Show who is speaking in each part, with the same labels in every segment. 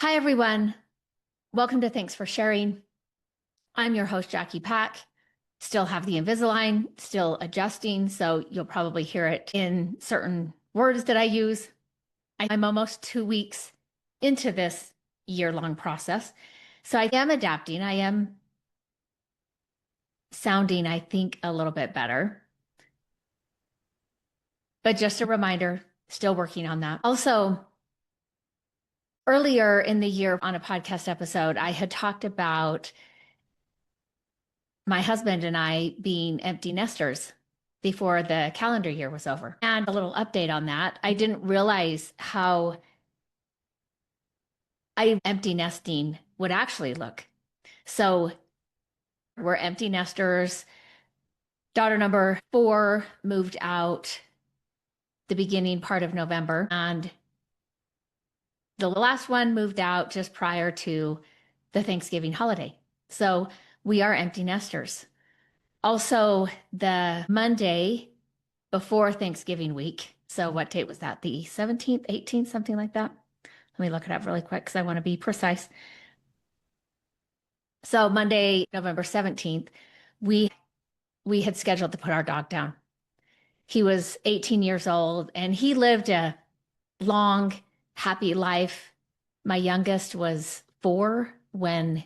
Speaker 1: Hi, everyone. Welcome to Thanks for Sharing. I'm your host, Jackie Pack. Still have the Invisalign, still adjusting, so you'll probably hear it in certain words that I use. I'm almost 2 weeks into this year-long process, so I am adapting. I am sounding, I think, a little bit better. But just a reminder, still working on that. Also, earlier in the year on a podcast episode, I had talked about my husband and I being empty nesters before the calendar year was over. And a little update on that. I didn't realize how empty nesting would actually look. So we're empty nesters. Daughter number 4 moved out the beginning part of November, and the last one moved out just prior to the Thanksgiving holiday. So we are empty nesters. Also, the Monday before Thanksgiving week. So what date was that? The 17th, 18th, something like that. Let me look it up really quick because I want to be precise. So Monday, November 17th, we we had scheduled to put our dog down. He was 18 years old and he lived a long, happy life. My youngest was 4 when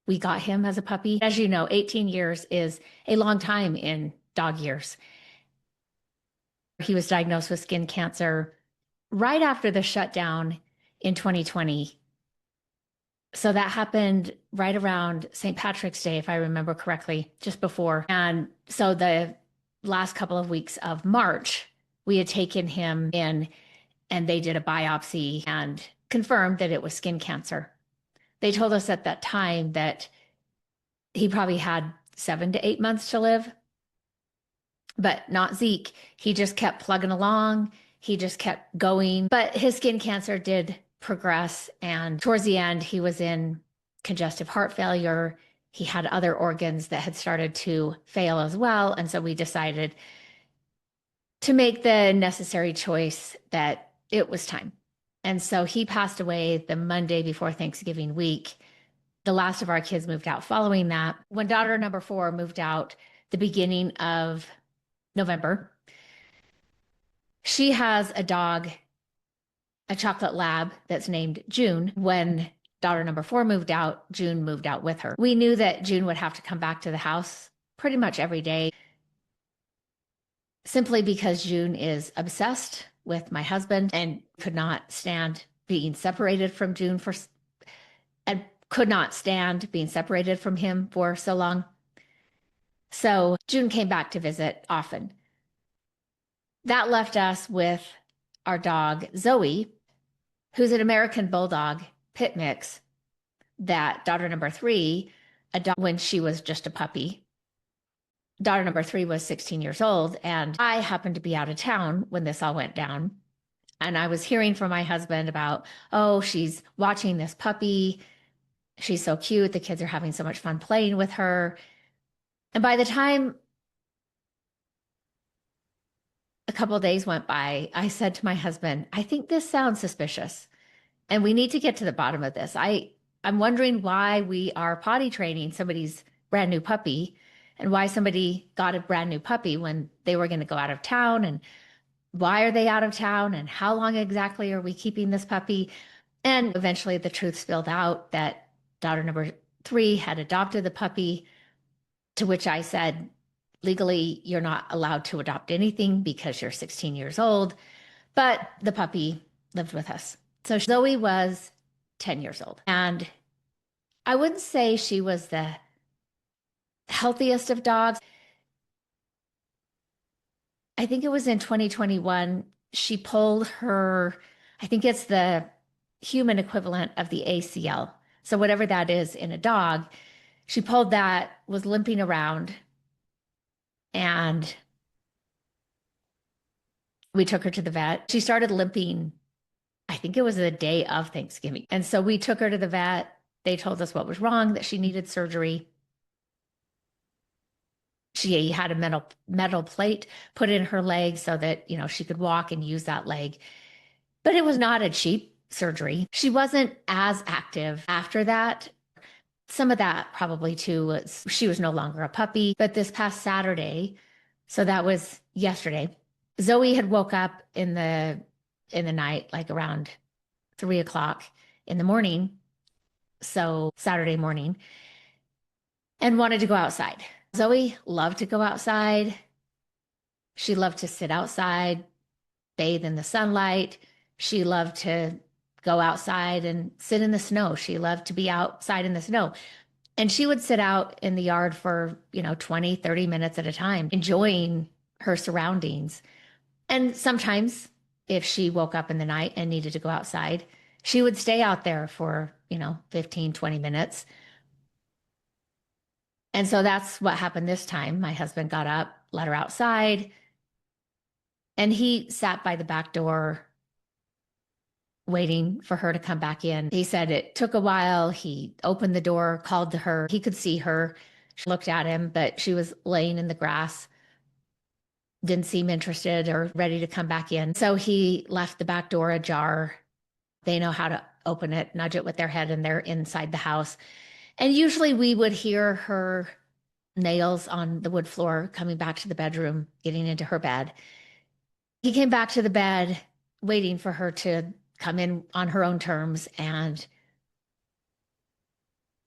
Speaker 1: we got him as a puppy. As you know, 18 years is a long time in dog years. He was diagnosed with skin cancer right after the shutdown in 2020. So that happened right around St. Patrick's Day, if I remember correctly, just before. And so the last couple of weeks of March, we had taken him in and they did a biopsy and confirmed that it was skin cancer. They told us at that time that he probably had 7 to 8 months to live, but not Zeke. He just kept plugging along. He just kept going. But his skin cancer did progress. And towards the end, he was in congestive heart failure. He had other organs that had started to fail as well. And so we decided to make the necessary choice that it was time. And so he passed away the Monday before Thanksgiving week. The last of our kids moved out following that. When daughter number 4 moved out the beginning of November, she has a dog, a chocolate lab that's named June. When daughter number 4 moved out, June moved out with her. We knew that June would have to come back to the house pretty much every day, simply because June is obsessed with my husband and could not stand being separated from June and could not stand being separated from him for so long. So June came back to visit often. That left us with our dog, Zoe, who's an American Bulldog pit mix that daughter number 3 adopted when she was just a puppy. Daughter number 3 was 16 years old, and I happened to be out of town when this all went down. And I was hearing from my husband about, oh, she's watching this puppy. She's so cute. The kids are having so much fun playing with her. And by the time a couple of days went by, I said to my husband, I think this sounds suspicious and we need to get to the bottom of this. I'm wondering why we are potty training somebody's brand new puppy and why somebody got a brand new puppy when they were going to go out of town, and why are they out of town and how long exactly are we keeping this puppy? And eventually the truth spilled out that daughter number 3 had adopted the puppy, to which I said, legally, you're not allowed to adopt anything because you're 16 years old. But the puppy lived with us. So Zoe was 10 years old. And I wouldn't say she was the healthiest of dogs. I think it was in 2021, she pulled her, I think it's the human equivalent of the ACL. So whatever that is in a dog, she pulled that, was limping around, and we took her to the vet. She started limping, I think it was the day of Thanksgiving. And so we took her to the vet. They told us what was wrong, that she needed surgery. She had a metal plate put in her leg so that, she could walk and use that leg. But it was not a cheap surgery. She wasn't as active after that. Some of that probably too was she was no longer a puppy. But this past Saturday, so that was yesterday, Zoe had woke up in the night, like around 3 o'clock in the morning. So Saturday morning, and wanted to go outside. Zoe loved to go outside. She loved to sit outside, bathe in the sunlight. She loved to go outside and sit in the snow. She loved to be outside in the snow. And she would sit out in the yard for, 20, 30 minutes at a time, enjoying her surroundings. And sometimes if she woke up in the night and needed to go outside, she would stay out there for, 15, 20 minutes. And so that's what happened this time. My husband got up, let her outside, and he sat by the back door waiting for her to come back in. He said it took a while. He opened the door, called to her. He could see her. She looked at him, but she was laying in the grass, didn't seem interested or ready to come back in. So he left the back door ajar. They know how to open it, nudge it with their head, and they're inside the house. And usually we would hear her nails on the wood floor coming back to the bedroom, getting into her bed. He came back to the bed, waiting for her to come in on her own terms, and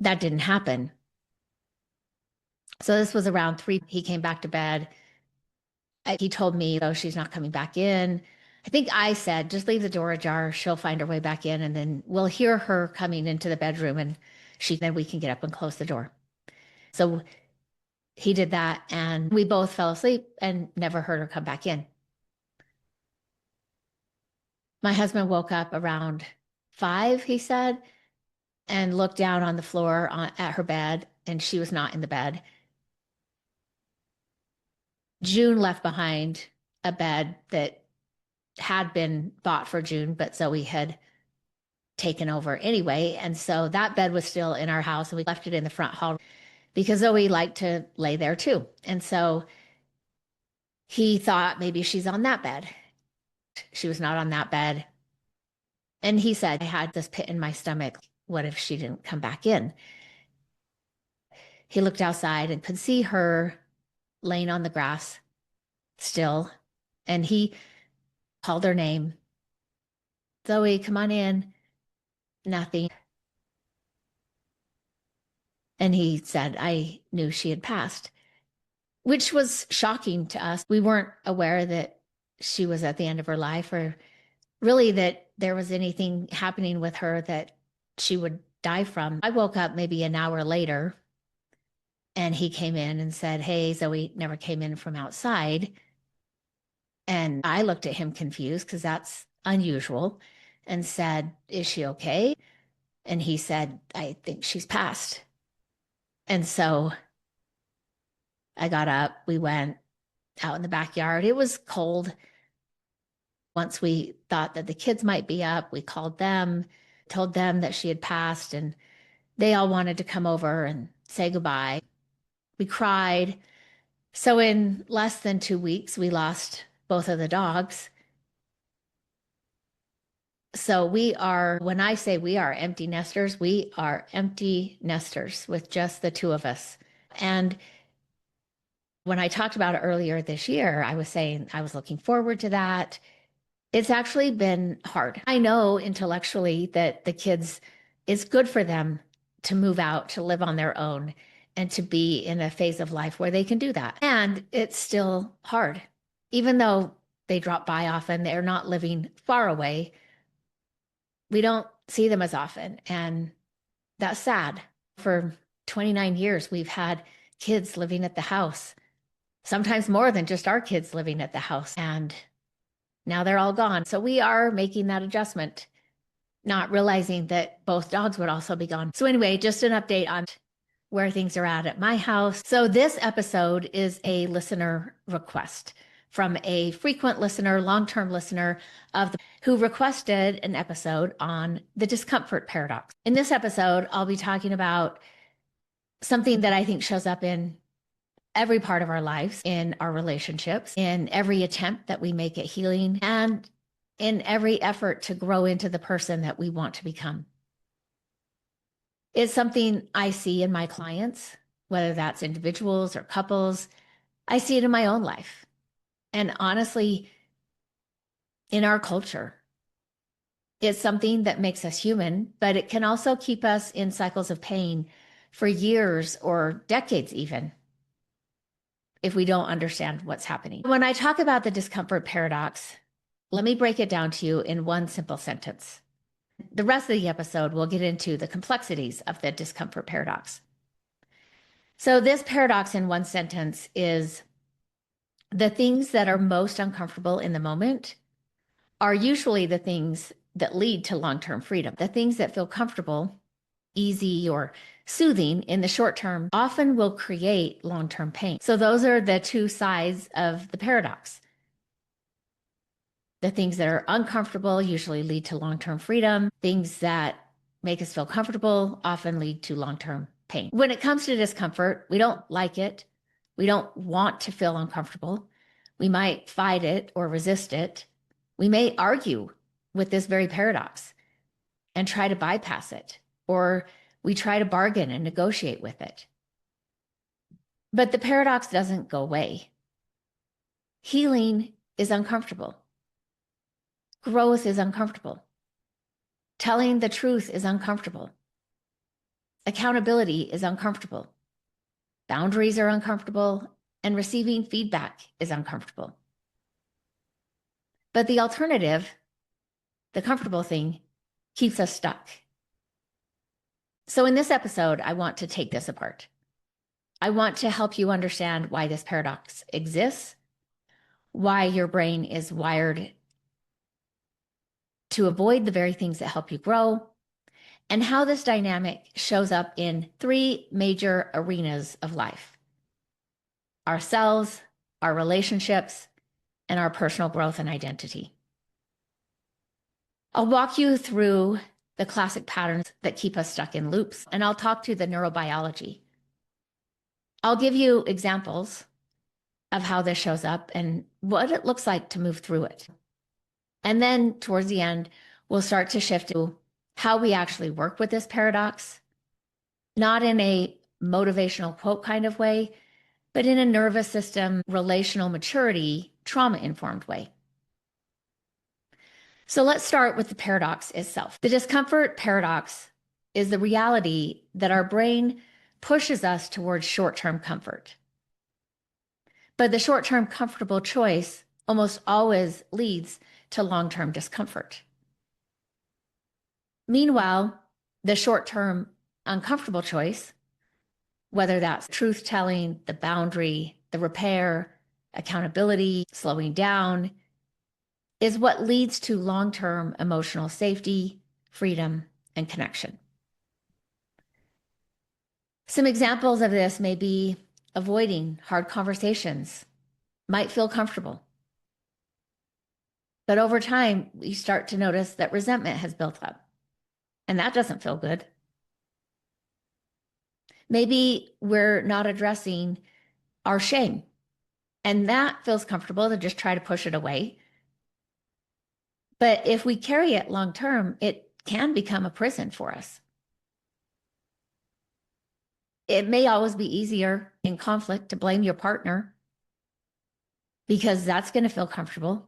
Speaker 1: that didn't happen. So this was around 3. He came back to bed. He told me, oh, she's not coming back in. I think I said, just leave the door ajar. She'll find her way back in, and then we'll hear her coming into the bedroom, and then we can get up and close the door. So he did that, and we both fell asleep and never heard her come back in. My husband woke up around 5, he said, and looked down on the floor at her bed, and she was not in the bed. June left behind a bed that had been bought for June, but Zoe had taken over anyway. And so that bed was still in our house, and we left it in the front hall because Zoe liked to lay there too. And so he thought maybe she's on that bed. She was not on that bed. And he said, I had this pit in my stomach. What if she didn't come back in? He looked outside and could see her laying on the grass still. And he called her name. Zoe, come on in. Nothing. And he said, I knew she had passed, which was shocking to us. We weren't aware that she was at the end of her life, or really that there was anything happening with her that she would die from. I woke up maybe an hour later, and he came in and said, hey, Zoe never came in from outside. And I looked at him confused because that's unusual, and said, is she okay? And he said, I think she's passed. And so I got up, we went out in the backyard. It was cold. Once we thought that the kids might be up, we called them, told them that she had passed, and they all wanted to come over and say goodbye. We cried. So in less than 2 weeks, we lost both of the dogs. So we are, when I say we are empty nesters, we are empty nesters with just the two of us. And when I talked about it earlier this year, I was saying I was looking forward to that. It's actually been hard. I know intellectually that the kids, it's good for them to move out, to live on their own, and to be in a phase of life where they can do that. And it's still hard. Even though they drop by often, they're not living far away. We don't see them as often. And that's sad. For 29 years, we've had kids living at the house, sometimes more than just our kids living at the house. And now they're all gone. So we are making that adjustment, not realizing that both dogs would also be gone. So anyway, just an update on where things are at my house. So this episode is a listener request from a frequent listener, long-term listener who requested an episode on the discomfort paradox. In this episode, I'll be talking about something that I think shows up in every part of our lives, in our relationships, in every attempt that we make at healing, and in every effort to grow into the person that we want to become. It's something I see in my clients, whether that's individuals or couples. I see it in my own life. And honestly, in our culture, it's something that makes us human, but it can also keep us in cycles of pain for years or decades, even if we don't understand what's happening. When I talk about the discomfort paradox, let me break it down to you in one simple sentence. The rest of the episode, we'll get into the complexities of the discomfort paradox. So, this paradox in one sentence is the things that are most uncomfortable in the moment are usually the things that lead to long-term freedom. The things that feel comfortable, easy, or soothing in the short term often will create long-term pain. So those are the two sides of the paradox. The things that are uncomfortable usually lead to long-term freedom. Things that make us feel comfortable often lead to long-term pain. When it comes to discomfort, we don't like it. We don't want to feel uncomfortable. We might fight it or resist it. We may argue with this very paradox and try to bypass it, or we try to bargain and negotiate with it. But the paradox doesn't go away. Healing is uncomfortable. Growth is uncomfortable. Telling the truth is uncomfortable. Accountability is uncomfortable. Boundaries are uncomfortable, and receiving feedback is uncomfortable. But the alternative, the comfortable thing, keeps us stuck. So in this episode, I want to take this apart. I want to help you understand why this paradox exists, why your brain is wired to avoid the very things that help you grow, and how this dynamic shows up in three major arenas of life: ourselves, our relationships, and our personal growth and identity. I'll walk you through the classic patterns that keep us stuck in loops, and I'll talk to the neurobiology. I'll give you examples of how this shows up and what it looks like to move through it. And then towards the end, we'll start to shift to how we actually work with this paradox, not in a motivational quote kind of way, but in a nervous system, relational maturity, trauma-informed way. So let's start with the paradox itself. The discomfort paradox is the reality that our brain pushes us towards short-term comfort. But the short-term comfortable choice almost always leads to long-term discomfort. Meanwhile, the short-term uncomfortable choice, whether that's truth-telling, the boundary, the repair, accountability, slowing down, is what leads to long-term emotional safety, freedom, and connection. Some examples of this may be avoiding hard conversations, might feel comfortable. But over time, we start to notice that resentment has built up, and that doesn't feel good. Maybe we're not addressing our shame, and that feels comfortable to just try to push it away. But if we carry it long term, it can become a prison for us. It may always be easier in conflict to blame your partner because that's going to feel comfortable.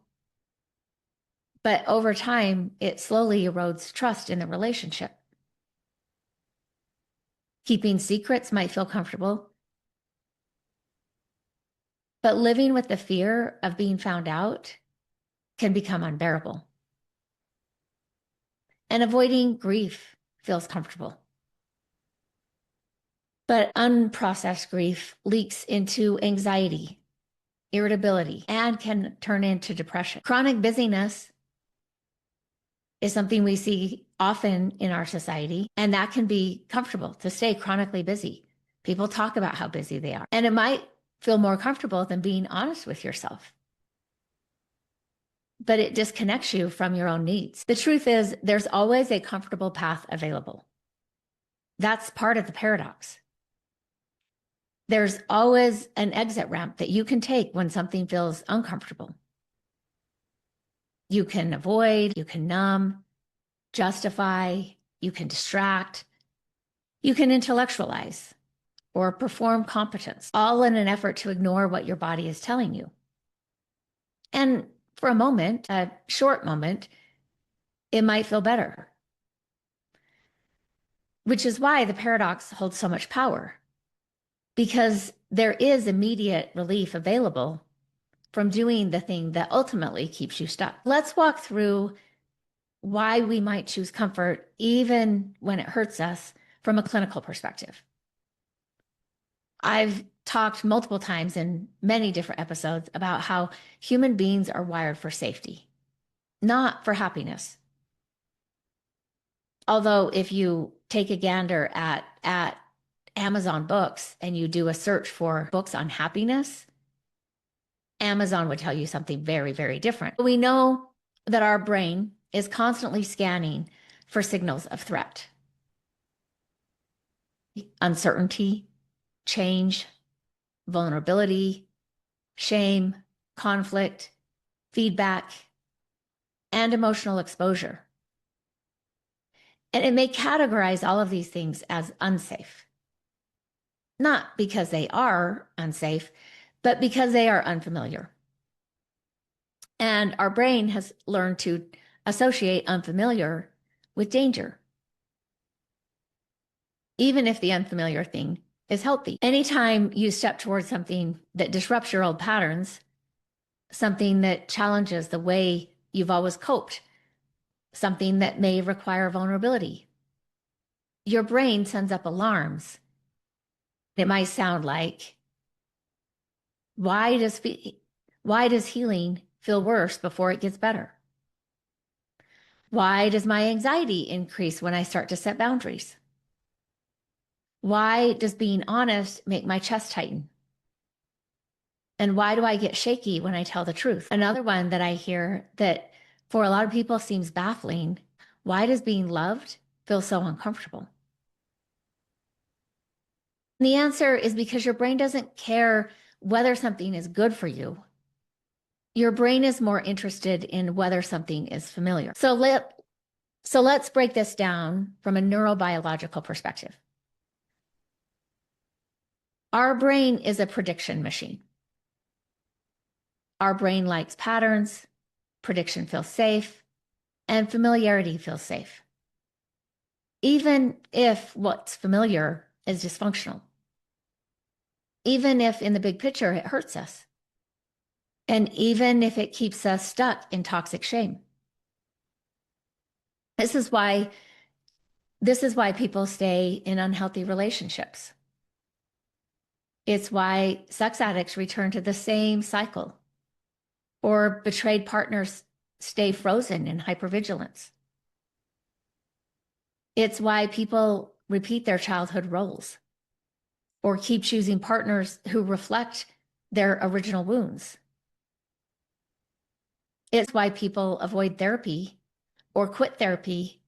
Speaker 1: But over time, it slowly erodes trust in the relationship. Keeping secrets might feel comfortable, but living with the fear of being found out can become unbearable. And avoiding grief feels comfortable. But unprocessed grief leaks into anxiety, irritability, and can turn into depression. Chronic busyness is something we see often in our society, and that can be comfortable to stay chronically busy. People talk about how busy they are, and it might feel more comfortable than being honest with yourself. But it disconnects you from your own needs. The truth is, there's always a comfortable path available. That's part of the paradox. There's always an exit ramp that you can take when something feels uncomfortable. You can avoid, you can numb, justify, you can distract, you can intellectualize or perform competence, all in an effort to ignore what your body is telling you. And for a moment, a short moment, it might feel better, which is why the paradox holds so much power, because there is immediate relief available from doing the thing that ultimately keeps you stuck. Let's walk through why we might choose comfort even when it hurts us from a clinical perspective. I've talked multiple times in many different episodes about how human beings are wired for safety, not for happiness. Although if you take a gander at Amazon books and you do a search for books on happiness, Amazon would tell you something very, very different. We know that our brain is constantly scanning for signals of threat, uncertainty, change, vulnerability, shame, conflict, feedback, and emotional exposure. And it may categorize all of these things as unsafe, not because they are unsafe, but because they are unfamiliar. And our brain has learned to associate unfamiliar with danger, even if the unfamiliar thing is healthy. Anytime you step towards something that disrupts your old patterns, something that challenges the way you've always coped, something that may require vulnerability, your brain sends up alarms. It might sound like, why does healing feel worse before it gets better? Why does my anxiety increase when I start to set boundaries? Why does being honest make my chest tighten? And why do I get shaky when I tell the truth? Another one that I hear that for a lot of people seems baffling. Why does being loved feel so uncomfortable? And the answer is because your brain doesn't care whether something is good for you. Your brain is more interested in whether something is familiar. So let's break this down from a neurobiological perspective. Our brain is a prediction machine. Our brain likes patterns, prediction feels safe, and familiarity feels safe, even if what's familiar is dysfunctional, even if in the big picture it hurts us, and even if it keeps us stuck in toxic shame. This is why people stay in unhealthy relationships. It's why sex addicts return to the same cycle, or betrayed partners stay frozen in hypervigilance. It's why people repeat their childhood roles or keep choosing partners who reflect their original wounds. It's why people avoid therapy or quit therapy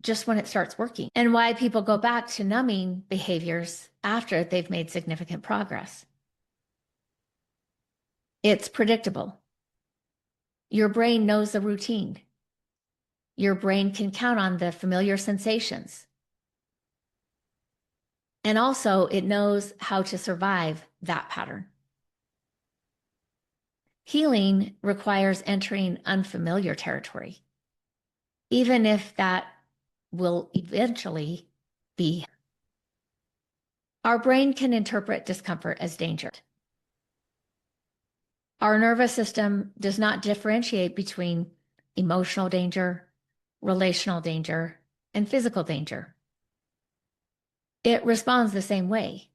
Speaker 1: just when it starts working, and why people go back to numbing behaviors after they've made significant progress. It's predictable. Your brain knows the routine. Your brain can count on the familiar sensations. And also, it knows how to survive that pattern. Healing requires entering unfamiliar territory, even if that will eventually be. Our brain can interpret discomfort as danger. Our nervous system does not differentiate between emotional danger, relational danger, and physical danger. It responds the same way.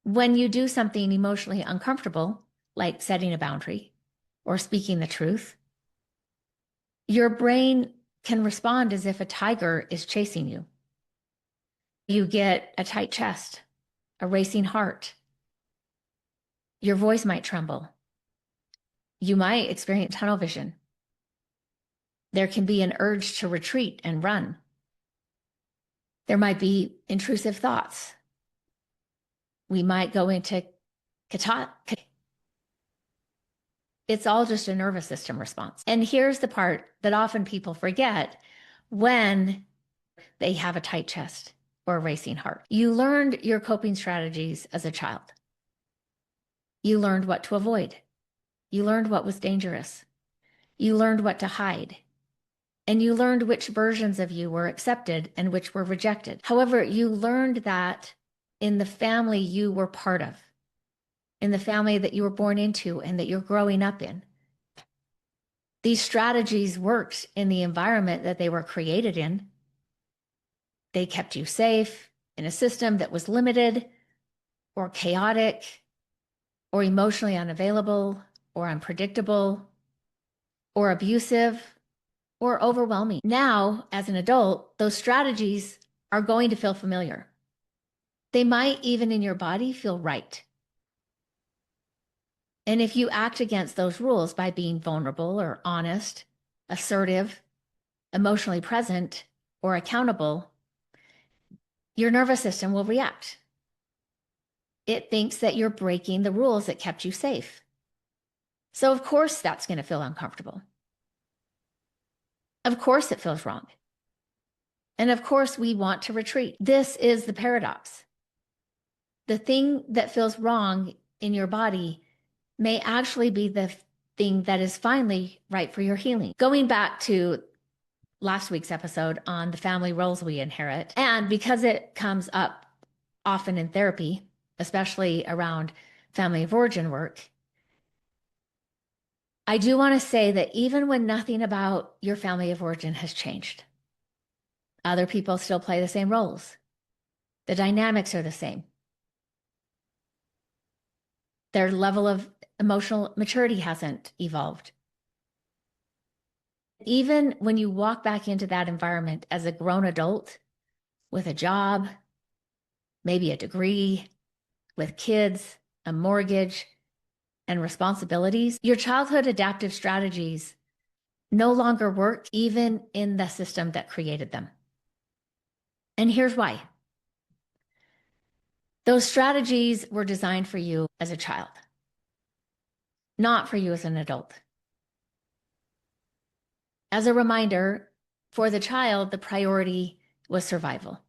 Speaker 1: When you do something emotionally uncomfortable, like setting a boundary or speaking the truth, your brain can respond as if a tiger is chasing you. You get a tight chest, a racing heart. Your voice might tremble. You might experience tunnel vision. There can be an urge to retreat and run. There might be intrusive thoughts. We might go into It's all just a nervous system response. And here's the part that often people forget when they have a tight chest or a racing heart. You learned your coping strategies as a child. You learned what to avoid. You learned what was dangerous. You learned what to hide. And you learned which versions of you were accepted and which were rejected. However, you learned that in the family you were part of, in the family that you were born into and that you're growing up in. These strategies worked in the environment that they were created in. They kept you safe in a system that was limited or chaotic or emotionally unavailable or unpredictable or abusive or overwhelming. Now, as an adult, those strategies are going to feel familiar. They might even in your body feel right. And if you act against those rules by being vulnerable or honest, assertive, emotionally present, or accountable, your nervous system will react. It thinks that you're breaking the rules that kept you safe. So of course that's going to feel uncomfortable. Of course it feels wrong. And of course we want to retreat. This is the paradox. The thing that feels wrong in your body may actually be the thing that is finally right for your healing. Going back to last week's episode on the family roles we inherit, and because it comes up often in therapy, especially around family of origin work, I do want to say that even when nothing about your family of origin has changed, other people still play the same roles. The dynamics are the same. Their level of emotional maturity hasn't evolved. Even when you walk back into that environment as a grown adult with a job, maybe a degree, with kids, a mortgage, and responsibilities, your childhood adaptive strategies no longer work even in the system that created them. And here's why. Those strategies were designed for you as a child, not for you as an adult. As a reminder, for the child, the priority was survival.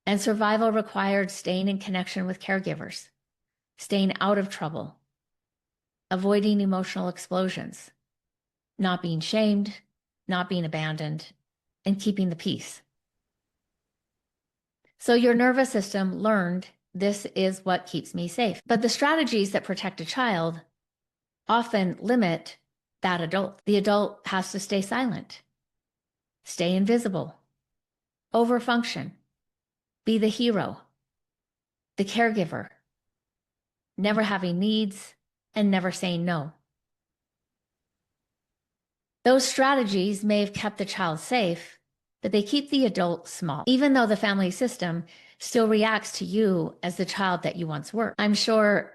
Speaker 1: And survival required staying in connection with caregivers, staying out of trouble, avoiding emotional explosions, not being shamed, not being abandoned, and keeping the peace. So your nervous system learned this is what keeps me safe. But the strategies that protect a child often limit that adult. The adult has to stay silent, stay invisible, overfunction, be the hero, the caregiver, never having needs and never saying no. Those strategies may have kept the child safe, but they keep the adult small, even though the family system still reacts to you as the child that you once were. I'm sure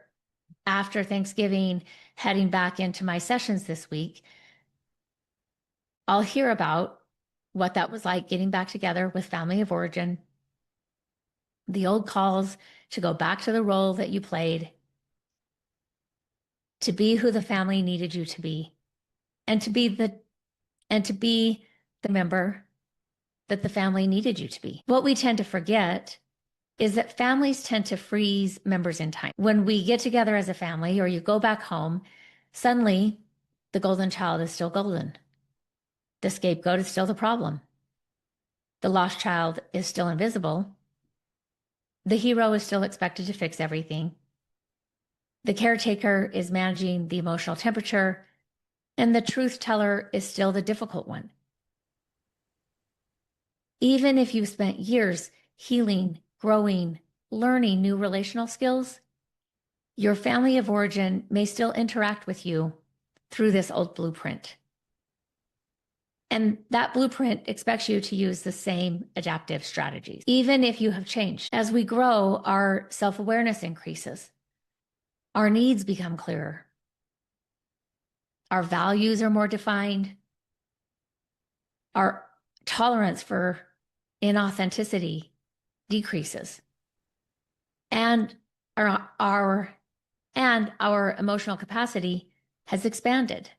Speaker 1: after Thanksgiving, heading back into my sessions this week, I'll hear about what that was like getting back together with family of origin, the old calls to go back to the role that you played, to be who the family needed you to be, and to be the member that the family needed you to be. What we tend to forget is that families tend to freeze members in time. When we get together as a family or you go back home, suddenly the golden child is still golden. The scapegoat is still the problem. The lost child is still invisible. The hero is still expected to fix everything. The caretaker is managing the emotional temperature, and the truth teller is still the difficult one. Even if you've spent years healing, growing, learning new relational skills, your family of origin may still interact with you through this old blueprint. And that blueprint expects you to use the same adaptive strategies, even if you have changed. As we grow, our self-awareness increases. Our needs become clearer. Our values are more defined. Our tolerance for inauthenticity decreases. And our emotional capacity has expanded.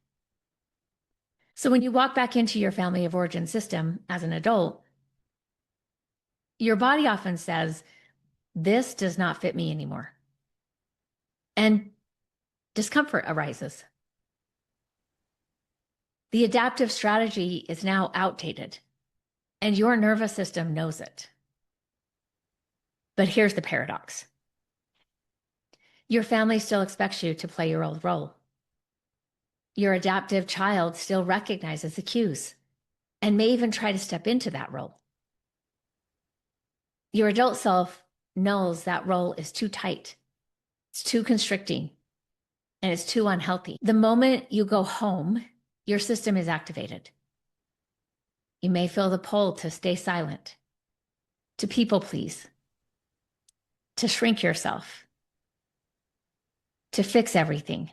Speaker 1: So when you walk back into your family of origin system as an adult, your body often says, this does not fit me anymore. And discomfort arises. The adaptive strategy is now outdated, and your nervous system knows it. But here's the paradox. Your family still expects you to play your old role. Your adaptive child still recognizes the cues and may even try to step into that role. Your adult self knows that role is too tight, it's too constricting, and it's too unhealthy. The moment you go home, your system is activated. You may feel the pull to stay silent, to people please, to shrink yourself, to fix everything,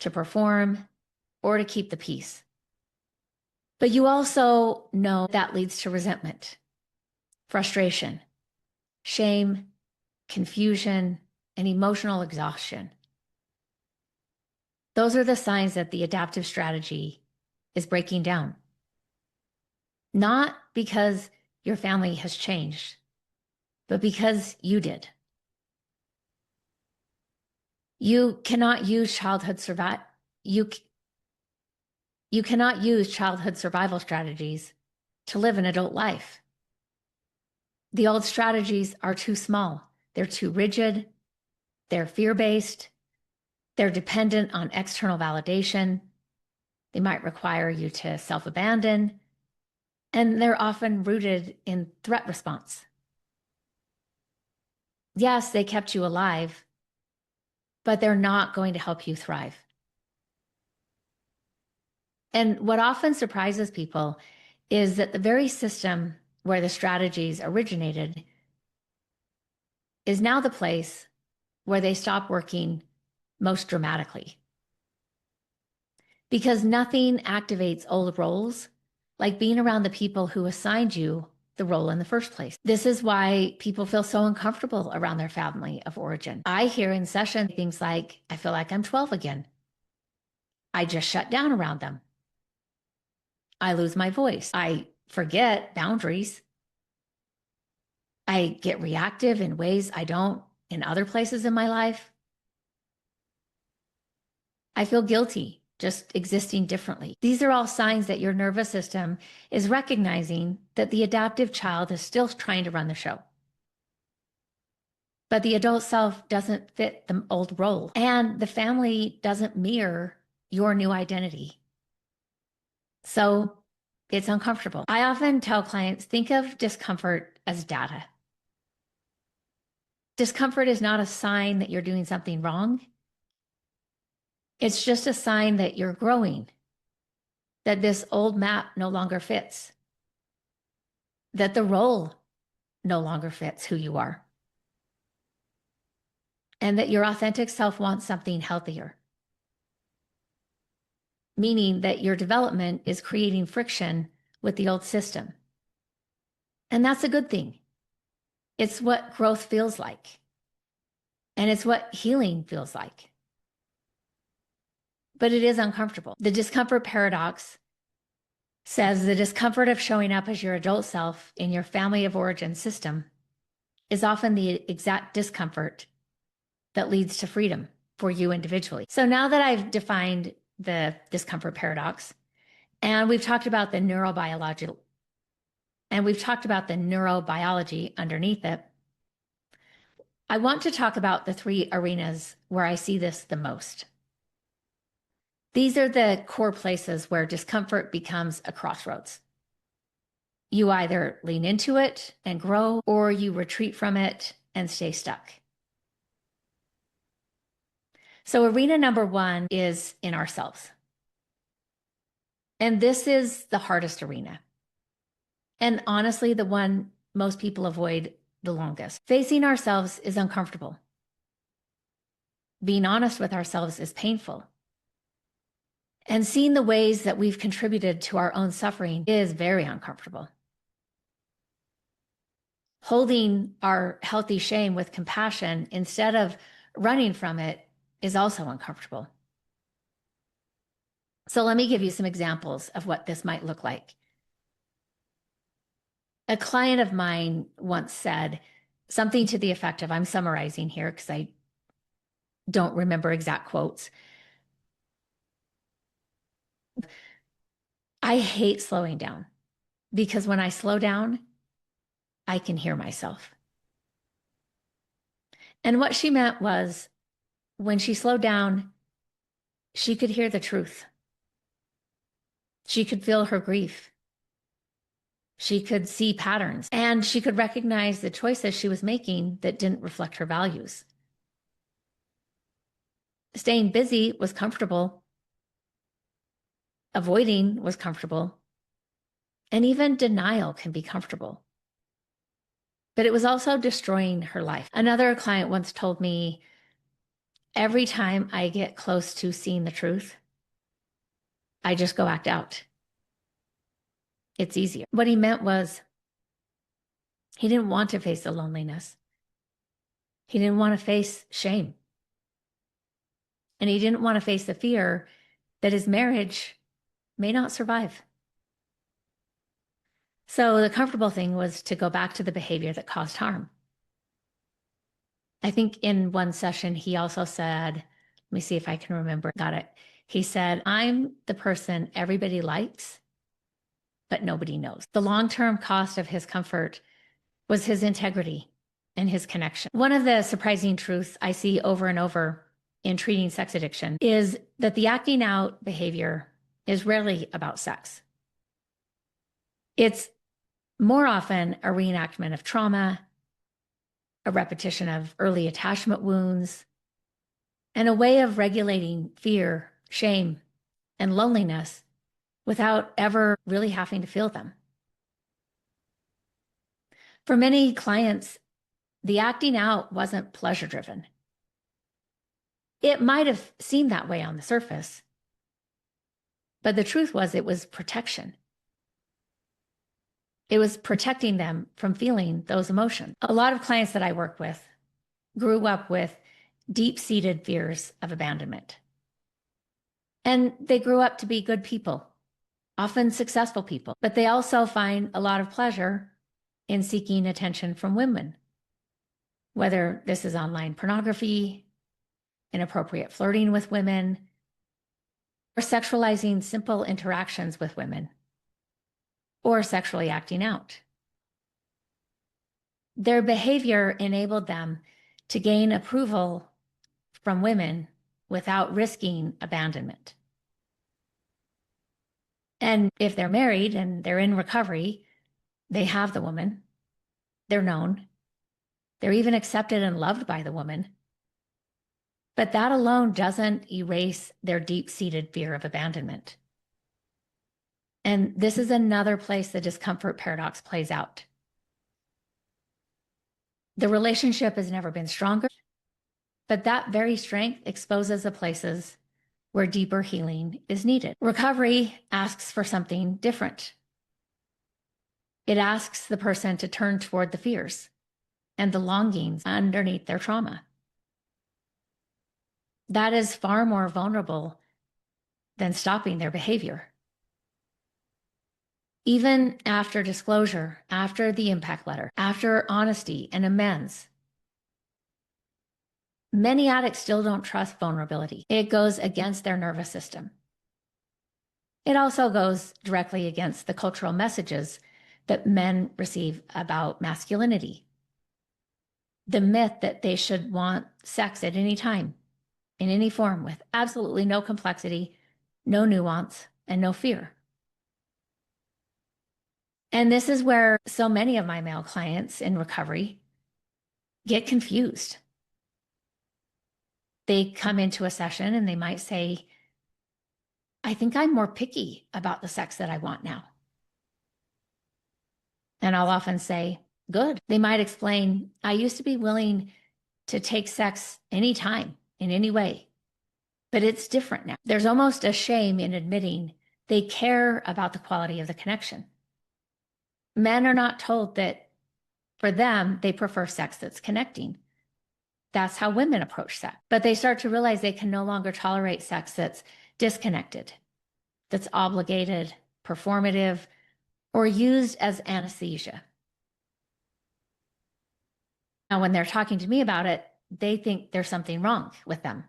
Speaker 1: to perform, or to keep the peace. But you also know that leads to resentment, frustration, shame, confusion, and emotional exhaustion. Those are the signs that the adaptive strategy is breaking down. Not because your family has changed, but because you did. You cannot use childhood survival strategies to live an adult life. The old strategies are too small. They're too rigid. They're fear-based. They're dependent on external validation. They might require you to self-abandon. And they're often rooted in threat response. Yes, they kept you alive, but they're not going to help you thrive. And what often surprises people is that the very system where the strategies originated is now the place where they stop working most dramatically. Because nothing activates old roles like being around the people who assigned you the role in the first place. This is why people feel so uncomfortable around their family of origin. I hear in session things like, I feel like I'm 12 again. I just shut down around them. I lose my voice. I forget boundaries. I get reactive in ways I don't in other places in my life. I feel guilty just existing differently. These are all signs that your nervous system is recognizing that the adaptive child is still trying to run the show. But the adult self doesn't fit the old role, and the family doesn't mirror your new identity. So it's uncomfortable. I often tell clients, think of discomfort as data. Discomfort is not a sign that you're doing something wrong. It's just a sign that you're growing, that this old map no longer fits, that the role no longer fits who you are, and that your authentic self wants something healthier, meaning that your development is creating friction with the old system. And that's a good thing. It's what growth feels like, and it's what healing feels like. But it is uncomfortable. The discomfort paradox says the discomfort of showing up as your adult self in your family of origin system is often the exact discomfort that leads to freedom for you individually. So now that I've defined the discomfort paradox, and we've talked about the neurobiology underneath it, I want to talk about the three arenas where I see this the most. These are the core places where discomfort becomes a crossroads. You either lean into it and grow, or you retreat from it and stay stuck. So arena number one is in ourselves. And this is the hardest arena. And honestly, the one most people avoid the longest. Facing ourselves is uncomfortable. Being honest with ourselves is painful. And seeing the ways that we've contributed to our own suffering is very uncomfortable. Holding our healthy shame with compassion instead of running from it is also uncomfortable. So let me give you some examples of what this might look like. A client of mine once said something to the effect of, I'm summarizing here because I don't remember exact quotes. I hate slowing down because when I slow down, I can hear myself. And what she meant was when she slowed down, she could hear the truth. She could feel her grief. She could see patterns and she could recognize the choices she was making that didn't reflect her values. Staying busy was comfortable. Avoiding was comfortable. And even denial can be comfortable. But it was also destroying her life. Another client once told me, every time I get close to seeing the truth, I just go act out. It's easier. What he meant was he didn't want to face the loneliness. He didn't want to face shame. And he didn't want to face the fear that his marriage may not survive. So the comfortable thing was to go back to the behavior that caused harm. I think in one session, he also said, let me see if I can remember, got it. He said, I'm the person everybody likes, but nobody knows. The long-term cost of his comfort was his integrity and his connection. One of the surprising truths I see over and over in treating sex addiction is that the acting out behavior is rarely about sex. It's more often a reenactment of trauma, a repetition of early attachment wounds, and a way of regulating fear, shame, and loneliness without ever really having to feel them. For many clients, the acting out wasn't pleasure driven. It might have seemed that way on the surface, but the truth was it was protection. It was protecting them from feeling those emotions. A lot of clients that I work with grew up with deep-seated fears of abandonment. And they grew up to be good people, often successful people, but they also find a lot of pleasure in seeking attention from women, whether this is online pornography, inappropriate flirting with women, or sexualizing simple interactions with women, or sexually acting out. Their behavior enabled them to gain approval from women without risking abandonment. And if they're married and they're in recovery, they have the woman, they're known, they're even accepted and loved by the woman. But that alone doesn't erase their deep-seated fear of abandonment. And this is another place the discomfort paradox plays out. The relationship has never been stronger, but that very strength exposes the places where deeper healing is needed. Recovery asks for something different. It asks the person to turn toward the fears and the longings underneath their trauma. That is far more vulnerable than stopping their behavior. Even after disclosure, after the impact letter, after honesty and amends, many addicts still don't trust vulnerability. It goes against their nervous system. It also goes directly against the cultural messages that men receive about masculinity. The myth that they should want sex at any time, in any form, with absolutely no complexity, no nuance, and no fear. And this is where so many of my male clients in recovery get confused. They come into a session and they might say, I think I'm more picky about the sex that I want now. And I'll often say, good. They might explain, I used to be willing to take sex anytime, in any way, but it's different now. There's almost a shame in admitting they care about the quality of the connection. Men are not told that for them, they prefer sex that's connecting. That's how women approach sex. But they start to realize they can no longer tolerate sex that's disconnected. that's obligated, performative, or used as anesthesia. Now, when they're talking to me about it, they think there's something wrong with them.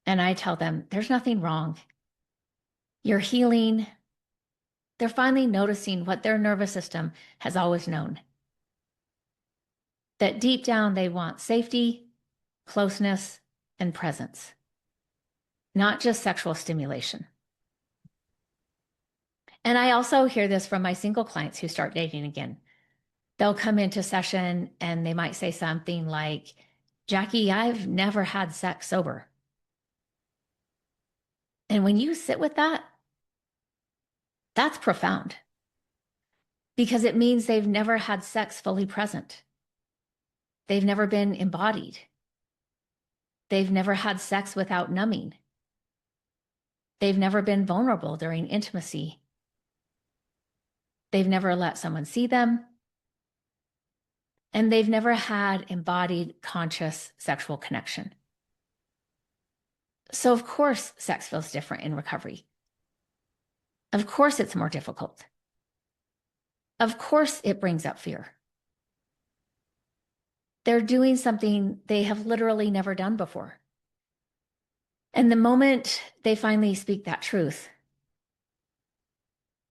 Speaker 1: And I tell them, there's nothing wrong. You're healing. They're finally noticing what their nervous system has always known. That deep down, they want safety, closeness, and presence, not just sexual stimulation. And I also hear this from my single clients who start dating again. They'll come into session and they might say something like, Jackie, I've never had sex sober. And when you sit with that, that's profound because it means they've never had sex fully present. They've never been embodied. They've never had sex without numbing. They've never been vulnerable during intimacy. They've never let someone see them. And they've never had embodied, conscious sexual connection. So, of course, sex feels different in recovery. Of course, it's more difficult. Of course, it brings up fear. They're doing something they have literally never done before. And the moment they finally speak that truth,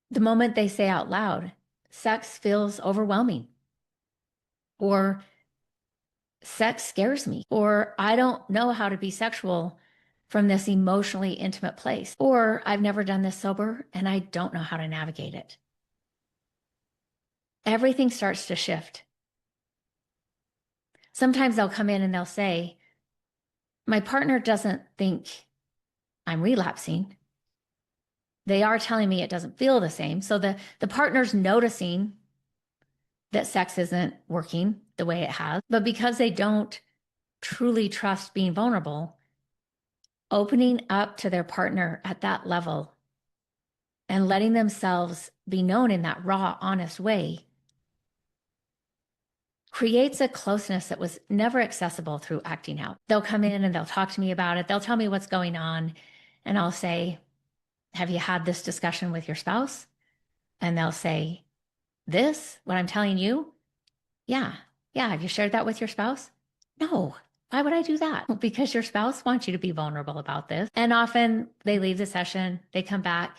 Speaker 1: the moment they say out loud, sex feels overwhelming, or sex scares me, or I don't know how to be sexual from this emotionally intimate place, or I've never done this sober and I don't know how to navigate it. Everything starts to shift. Sometimes they'll come in and they'll say, my partner doesn't think I'm relapsing. They are telling me it doesn't feel the same. So the partner's noticing that sex isn't working the way it has, but because they don't truly trust being vulnerable, opening up to their partner at that level and letting themselves be known in that raw, honest way creates a closeness that was never accessible through acting out. They'll come in and they'll talk to me about it. They'll tell me what's going on. And I'll say, have you had this discussion with your spouse? And they'll say, this, what I'm telling you? Yeah. Yeah. Have you shared that with your spouse? No. Why would I do that? Because your spouse wants you to be vulnerable about this. And often they leave the session, they come back,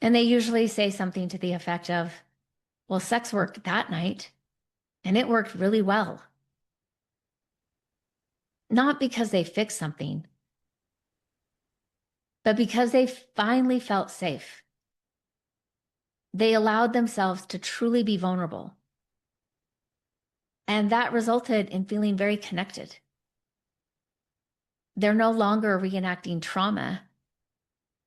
Speaker 1: and they usually say something to the effect of, well, sex worked that night and it worked really well. Not because they fixed something, but because they finally felt safe. They allowed themselves to truly be vulnerable. And that resulted in feeling very connected. They're no longer reenacting trauma.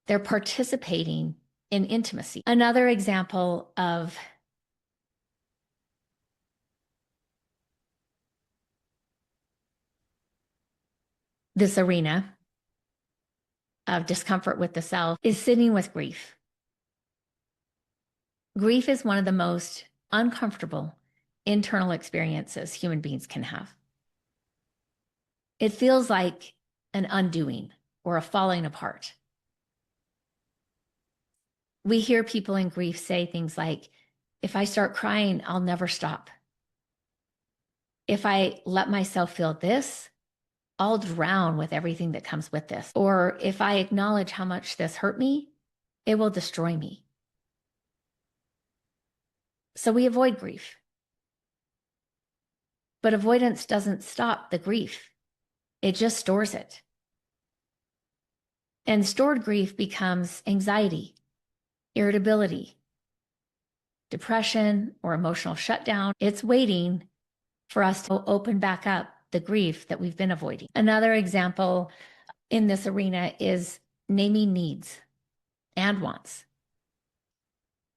Speaker 1: They're participating in intimacy. Another example of this arena of discomfort with the self is sitting with grief. Grief is one of the most uncomfortable internal experiences human beings can have. It feels like an undoing or a falling apart. We hear people in grief say things like, if I start crying, I'll never stop. If I let myself feel this, I'll drown with everything that comes with this. Or if I acknowledge how much this hurt me, it will destroy me. So we avoid grief. But avoidance doesn't stop the grief. It just stores it. And stored grief becomes anxiety, irritability, depression, or emotional shutdown. It's waiting for us to open back up the grief that we've been avoiding. Another example in this arena is naming needs and wants.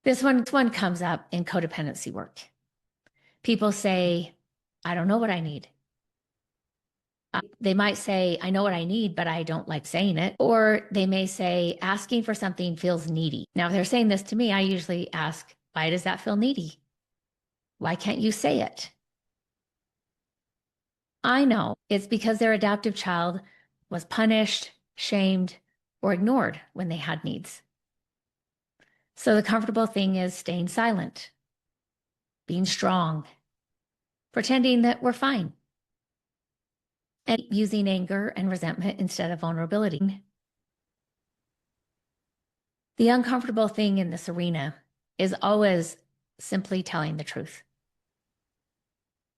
Speaker 1: This one comes up in codependency work. People say, I don't know what I need. They might say, I know what I need, but I don't like saying it. Or they may say, asking for something feels needy. Now, if they're saying this to me, I usually ask, why does that feel needy? Why can't you say it? I know it's because their adoptive child was punished, shamed, or ignored when they had needs. So the comfortable thing is staying silent, being strong, pretending that we're fine, and using anger and resentment instead of vulnerability. The uncomfortable thing in this arena is always simply telling the truth.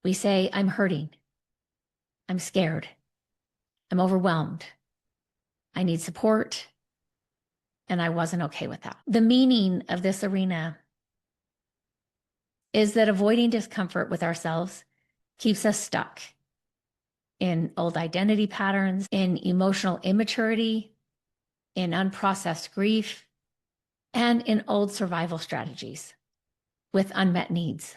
Speaker 1: We say, I'm hurting, I'm scared, I'm overwhelmed, I need support, and I wasn't okay with that. The meaning of this arena is that avoiding discomfort with ourselves keeps us stuck in old identity patterns, in emotional immaturity, in unprocessed grief, and in old survival strategies with unmet needs.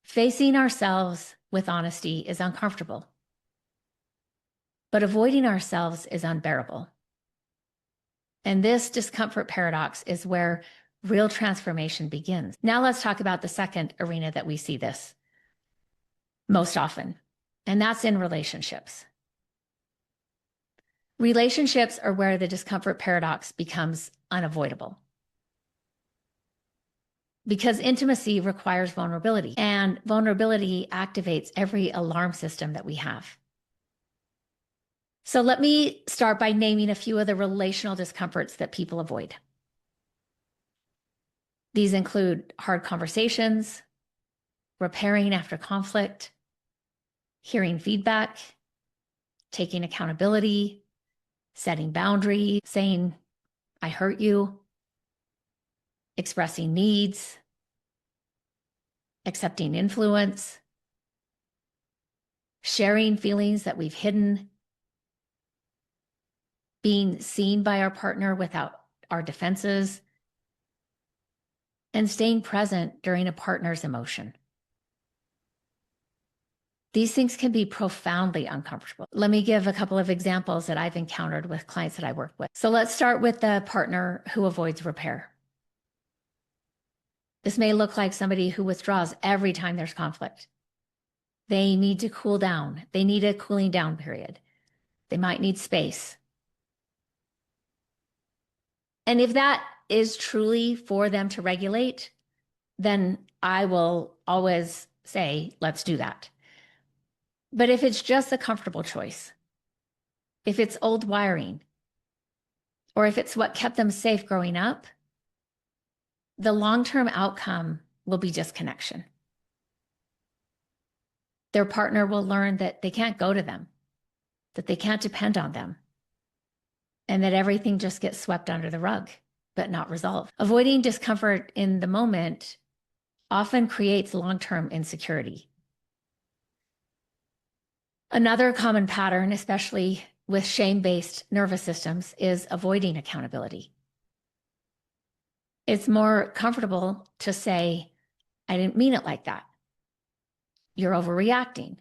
Speaker 1: Facing ourselves with honesty is uncomfortable, but avoiding ourselves is unbearable. And this discomfort paradox is where real transformation begins. Now let's talk about the second arena that we see this most often, and that's in relationships. Relationships are where the discomfort paradox becomes unavoidable, because intimacy requires vulnerability, and vulnerability activates every alarm system that we have. So let me start by naming a few of the relational discomforts that people avoid. These include hard conversations, repairing after conflict, hearing feedback, taking accountability, setting boundaries, saying, I hurt you, expressing needs, accepting influence, sharing feelings that we've hidden, being seen by our partner without our defenses, and staying present during a partner's emotion. These things can be profoundly uncomfortable. Let me give a couple of examples that I've encountered with clients that I work with. So let's start with the partner who avoids repair. This may look like somebody who withdraws every time there's conflict. They need to cool down. They need a cooling down period. They might need space. And if that is truly for them to regulate, then I will always say, let's do that. But if it's just a comfortable choice, if it's old wiring, or if it's what kept them safe growing up, the long-term outcome will be disconnection. Their partner will learn that they can't go to them, that they can't depend on them, and that everything just gets swept under the rug, but not resolved. Avoiding discomfort in the moment often creates long-term insecurity. Another common pattern, especially with shame-based nervous systems, is avoiding accountability. It's more comfortable to say, I didn't mean it like that. You're overreacting.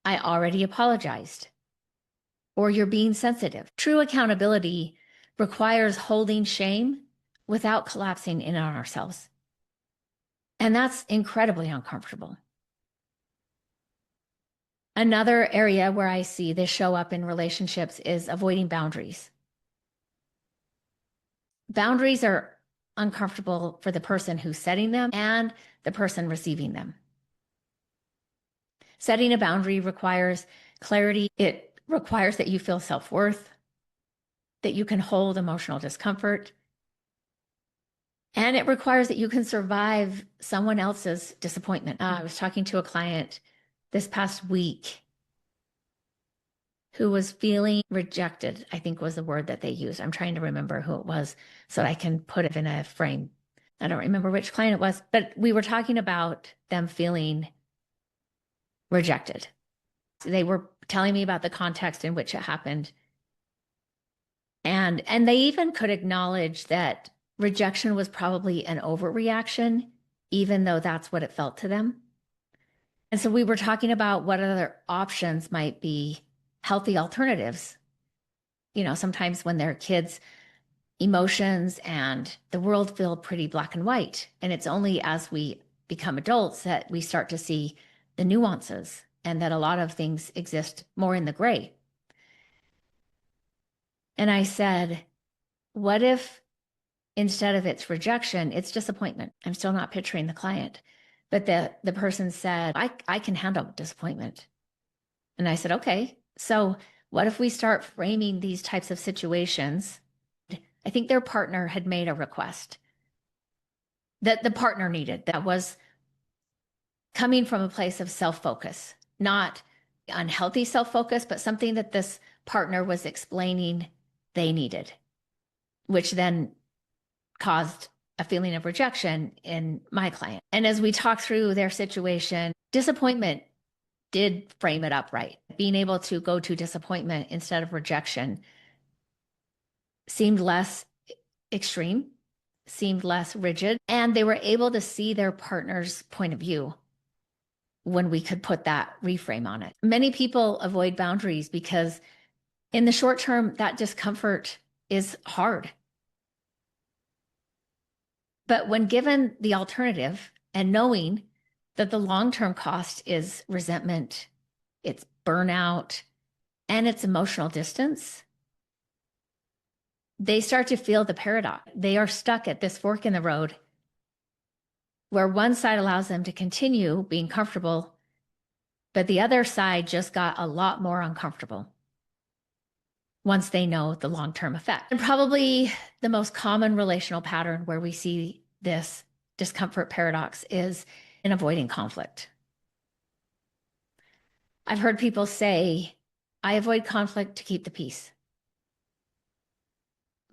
Speaker 1: I already apologized. Or you're being sensitive. True accountability requires holding shame without collapsing in on ourselves. And that's incredibly uncomfortable. Another area where I see this show up in relationships is avoiding boundaries. Boundaries are uncomfortable for the person who's setting them and the person receiving them. Setting a boundary requires clarity. It requires that you feel self-worth, that you can hold emotional discomfort, and it requires that you can survive someone else's disappointment. I was talking to a client this past week who was feeling rejected, I think was the word that they used. I'm trying to remember who it was so I can put it in a frame. I don't remember which client it was, but we were talking about them feeling rejected. They were telling me about the context in which it happened. And they even could acknowledge that rejection was probably an overreaction, even though that's what it felt to them. And so we were talking about what other options might be healthy alternatives. You know, sometimes when they're kids, emotions and the world feel pretty black and white. And it's only as we become adults that we start to see the nuances and that a lot of things exist more in the gray. And I said, what if instead of it's rejection, it's disappointment? I'm still not picturing the client. But the person said, I can handle disappointment. And I said, okay. So what if we start framing these types of situations? I think their partner had made a request that the partner needed that was coming from a place of self-focus, not unhealthy self-focus, but something that this partner was explaining they needed, which then caused a feeling of rejection in my client. And as we talked through their situation, disappointment did frame it up right. Being able to go to disappointment instead of rejection seemed less extreme, seemed less rigid, and they were able to see their partner's point of view when we could put that reframe on it. Many people avoid boundaries because in the short term, that discomfort is hard. But when given the alternative and knowing that the long-term cost is resentment, it's burnout, and it's emotional distance, they start to feel the paradox. They are stuck at this fork in the road where one side allows them to continue being comfortable, but the other side just got a lot more uncomfortable once they know the long-term effect. And probably the most common relational pattern where we see this discomfort paradox is in avoiding conflict. I've heard people say, I avoid conflict to keep the peace.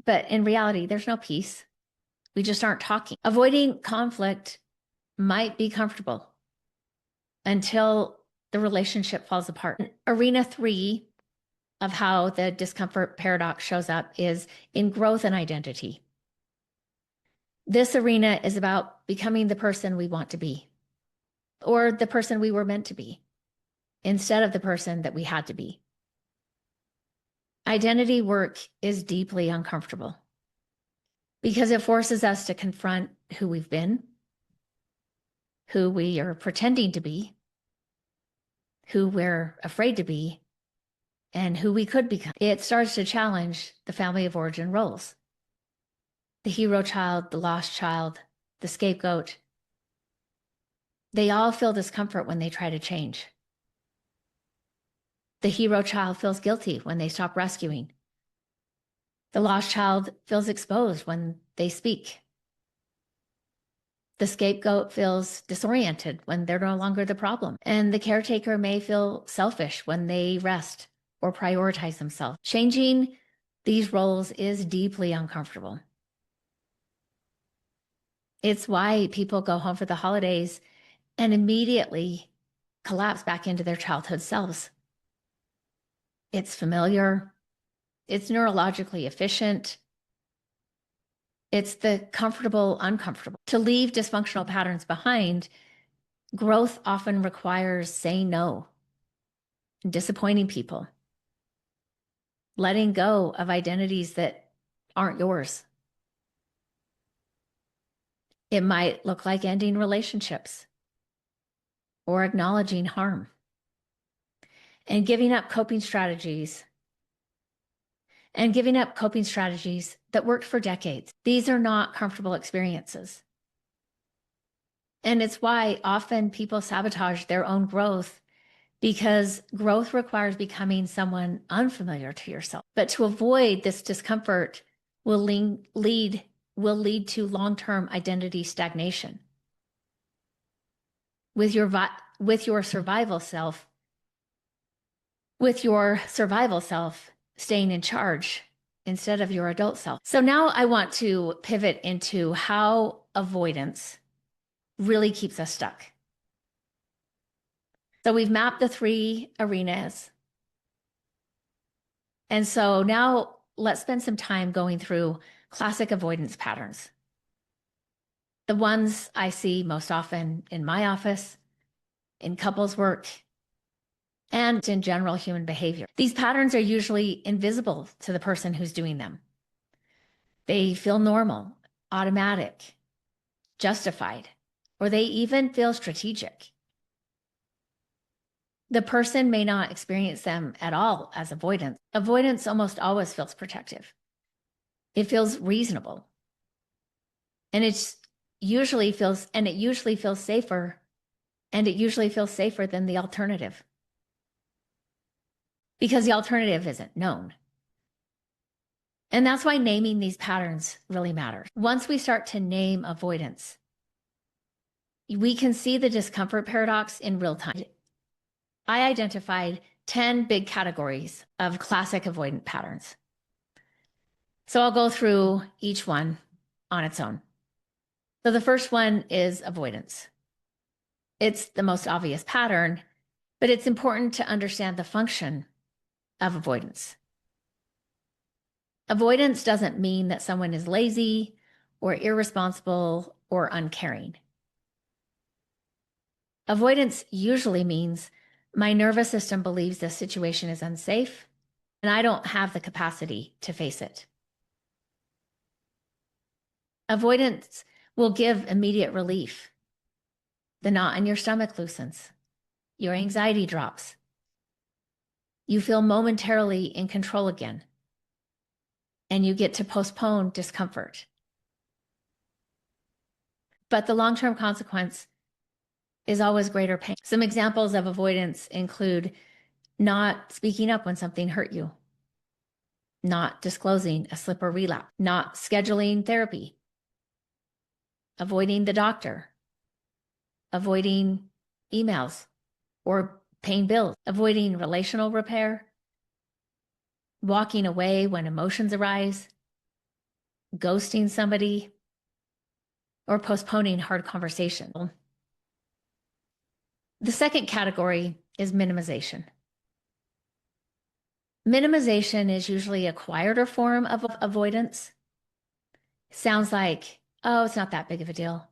Speaker 1: But in reality, there's no peace. We just aren't talking. Avoiding conflict might be comfortable until the relationship falls apart. Arena 3 of how the discomfort paradox shows up is in growth and identity. This arena is about becoming the person we want to be, or the person we were meant to be, instead of the person that we had to be. Identity work is deeply uncomfortable because it forces us to confront who we've been, who we are pretending to be, who we're afraid to be, and who we could become. It starts to challenge the family of origin roles. The hero child, the lost child, the scapegoat. They all feel discomfort when they try to change. The hero child feels guilty when they stop rescuing. The lost child feels exposed when they speak. The scapegoat feels disoriented when they're no longer the problem. And the caretaker may feel selfish when they rest or prioritize themselves. Changing these roles is deeply uncomfortable. It's why people go home for the holidays and immediately collapse back into their childhood selves. It's familiar. It's neurologically efficient. It's the comfortable, uncomfortable. To leave dysfunctional patterns behind, growth often requires saying no, disappointing people, letting go of identities that aren't yours. It might look like ending relationships or acknowledging harm and giving up coping strategies that worked for decades. These are not comfortable experiences. And it's why often people sabotage their own growth, because growth requires becoming someone unfamiliar to yourself. But to avoid this discomfort will lead to long-term identity stagnation. With your survival self staying in charge instead of your adult self. So now I want to pivot into how avoidance really keeps us stuck. So we've mapped the 3 arenas. And so now let's spend some time going through classic avoidance patterns. The ones I see most often in my office, in couples work, and in general human behavior. These patterns are usually invisible to the person who's doing them. They feel normal, automatic, justified, or they even feel strategic. The person may not experience them at all as avoidance. Avoidance almost always feels protective. It feels reasonable. And it usually feels safer. And it usually feels safer than the alternative. Because the alternative isn't known. And that's why naming these patterns really matters. Once we start to name avoidance, we can see the discomfort paradox in real time. I identified 10 big categories of classic avoidant patterns. So I'll go through each one on its own. So the first one is avoidance. It's the most obvious pattern, but it's important to understand the function of avoidance. Avoidance doesn't mean that someone is lazy or irresponsible or uncaring. Avoidance usually means my nervous system believes this situation is unsafe and I don't have the capacity to face it. Avoidance will give immediate relief. The knot in your stomach loosens. Your anxiety drops. You feel momentarily in control again. And you get to postpone discomfort. But the long-term consequence is always greater pain. Some examples of avoidance include not speaking up when something hurt you, not disclosing a slip or relapse, not scheduling therapy, avoiding the doctor, avoiding emails or paying bills, avoiding relational repair, walking away when emotions arise, ghosting somebody, or postponing hard conversation. The second category is minimization. Minimization is usually a quieter form of avoidance. Sounds like, oh, it's not that big of a deal.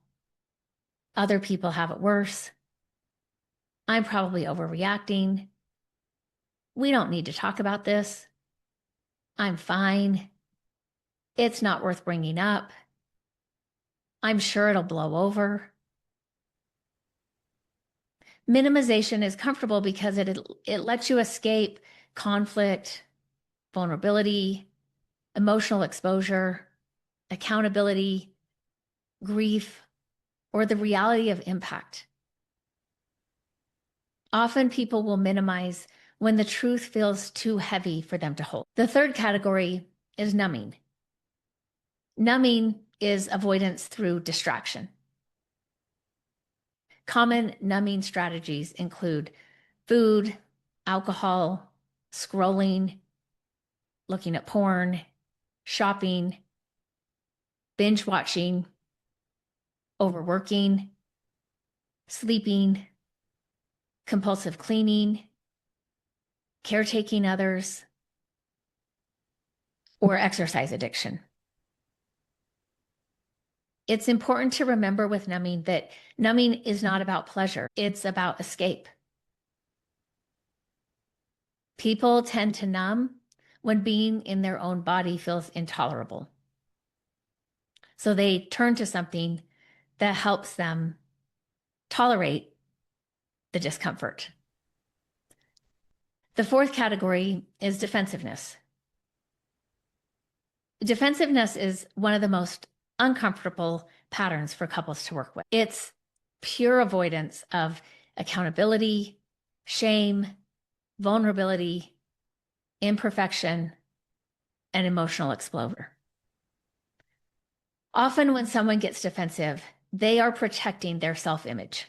Speaker 1: Other people have it worse. I'm probably overreacting. We don't need to talk about this. I'm fine. It's not worth bringing up. I'm sure it'll blow over. Minimization is comfortable because it lets you escape conflict, vulnerability, emotional exposure, accountability, grief, or the reality of impact. Often people will minimize when the truth feels too heavy for them to hold. The third category is numbing. Numbing is avoidance through distraction. Common numbing strategies include food, alcohol, scrolling, looking at porn, shopping, binge watching, overworking, sleeping, compulsive cleaning, caretaking others, or exercise addiction. It's important to remember with numbing that numbing is not about pleasure. It's about escape. People tend to numb when being in their own body feels intolerable. So they turn to something that helps them tolerate the discomfort. The fourth category is defensiveness. Defensiveness is one of the most uncomfortable patterns for couples to work with. It's pure avoidance of accountability, shame, vulnerability, imperfection, and emotional exposure. Often when someone gets defensive, they are protecting their self-image.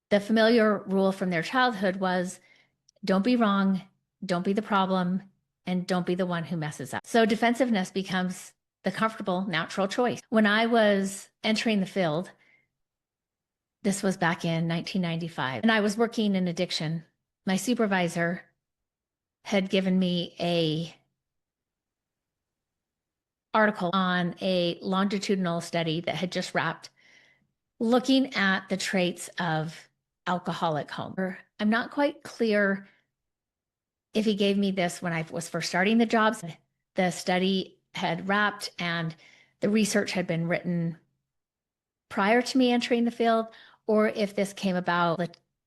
Speaker 1: The familiar rule from their childhood was, don't be wrong, don't be the problem, and don't be the one who messes up. So defensiveness becomes the comfortable, natural choice. When I was entering the field, this was back in 1995, and I was working in addiction. My supervisor had given me an article on a longitudinal study that had just wrapped, looking at the traits of alcoholic home. I'm not quite clear if he gave me this when I was first starting the job. The study had wrapped and the research had been written prior to me entering the field, or if this came about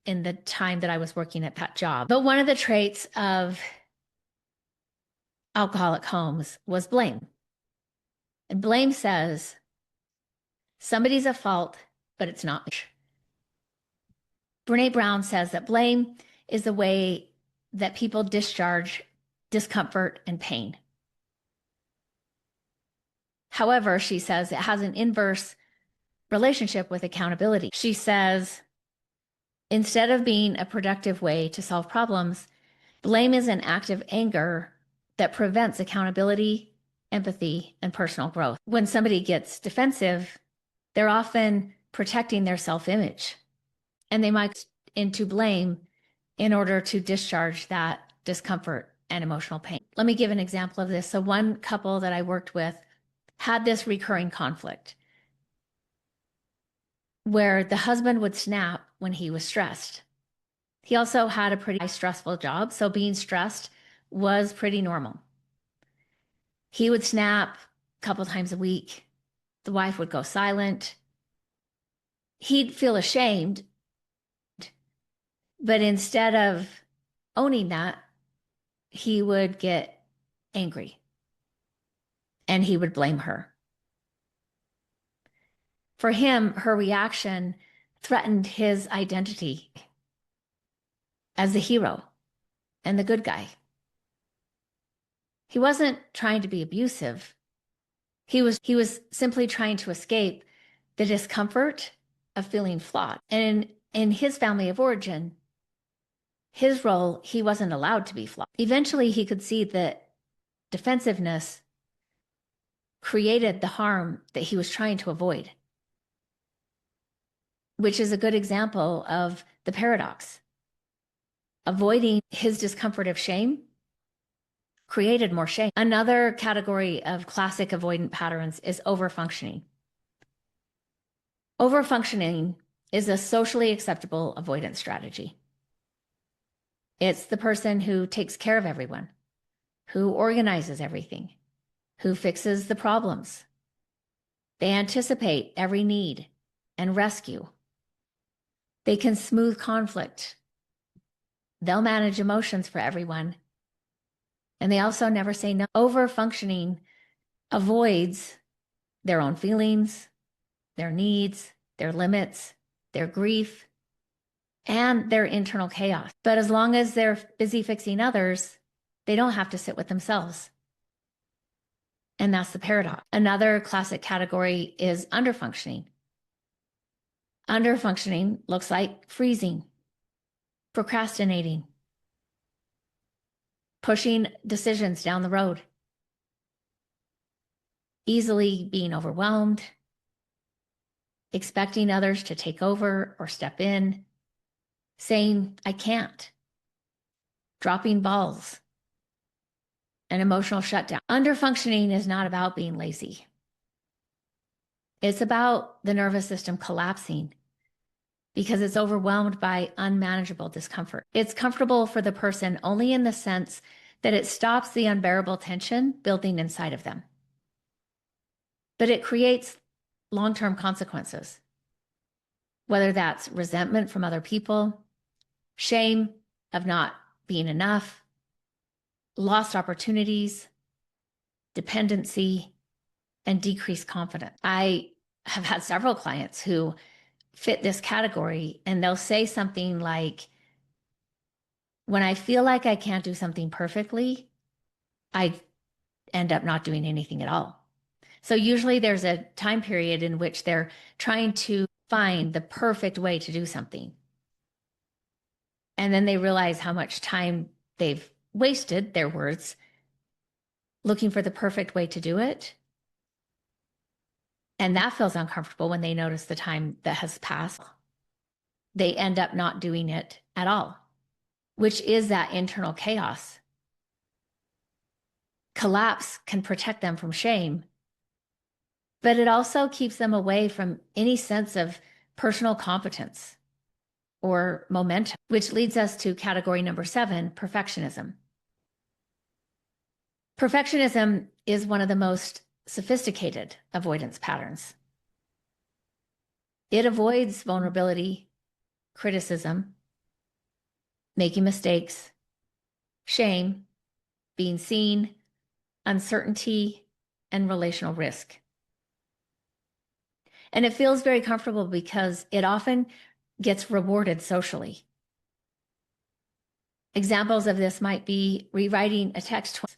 Speaker 1: in the time that I was working at that job. But one of the traits of alcoholic homes was blame. And blame says somebody's at fault, but it's not me. Brene Brown says that blame is the way that people discharge discomfort and pain. However, she says it has an inverse relationship with accountability. She says, instead of being a productive way to solve problems, blame is an act of anger that prevents accountability, empathy, and personal growth. When somebody gets defensive, they're often protecting their self-image, and they might into blame in order to discharge that discomfort and emotional pain. Let me give an example of this. So one couple that I worked with had this recurring conflict where the husband would snap when he was stressed. He also had a pretty stressful job, so being stressed was pretty normal. He would snap a couple times a week. The wife would go silent. He'd feel ashamed, but instead of owning that, he would get angry and he would blame her. For him, her reaction threatened his identity as the hero and the good guy. He wasn't trying to be abusive. He was simply trying to escape the discomfort of feeling flawed. And in his family of origin, his role, he wasn't allowed to be flawed. Eventually, he could see that defensiveness created the harm that he was trying to avoid, which is a good example of the paradox. Avoiding his discomfort of shame created more shame. Another category of classic avoidant patterns is overfunctioning. Overfunctioning is a socially acceptable avoidance strategy. It's the person who takes care of everyone, who organizes everything, who fixes the problems. They anticipate every need and rescue. They can smooth conflict. They'll manage emotions for everyone. And they also never say no. Overfunctioning avoids their own feelings, their needs, their limits, their grief, and their internal chaos. But as long as they're busy fixing others, they don't have to sit with themselves. And that's the paradox. Another classic category is underfunctioning. Underfunctioning looks like freezing, procrastinating, pushing decisions down the road, easily being overwhelmed, expecting others to take over or step in, saying, I can't, dropping balls, an emotional shutdown. Underfunctioning is not about being lazy. It's about the nervous system collapsing because it's overwhelmed by unmanageable discomfort. It's comfortable for the person only in the sense that it stops the unbearable tension building inside of them. But it creates long-term consequences, whether that's resentment from other people, shame of not being enough, lost opportunities, dependency, and decreased confidence. I have had several clients who fit this category, and they'll say something like, when I feel like I can't do something perfectly, I end up not doing anything at all. So usually there's a time period in which they're trying to find the perfect way to do something. And then they realize how much time they've wasted, their words, looking for the perfect way to do it. And that feels uncomfortable when they notice the time that has passed. They end up not doing it at all, which is that internal chaos. Collapse can protect them from shame, but it also keeps them away from any sense of personal competence or momentum, which leads us to category number 7, perfectionism. Perfectionism is one of the most sophisticated avoidance patterns. It avoids vulnerability, criticism, making mistakes, shame, being seen, uncertainty, and relational risk. And it feels very comfortable because it often gets rewarded socially. Examples of this might be rewriting a text twice,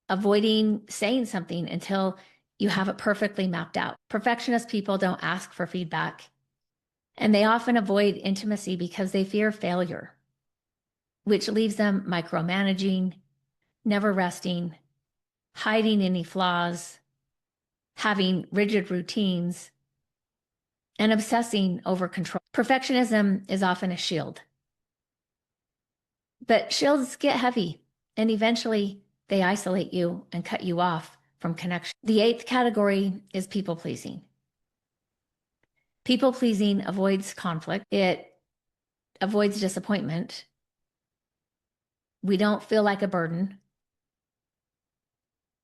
Speaker 1: avoiding saying something until you have it perfectly mapped out. Perfectionist people don't ask for feedback, and they often avoid intimacy because they fear failure, which leaves them micromanaging, never resting, hiding any flaws, having rigid routines, and obsessing over control. Perfectionism is often a shield, but shields get heavy, and eventually they isolate you and cut you off from connection. The eighth category is people pleasing. People pleasing avoids conflict. It avoids disappointment. We don't feel like a burden.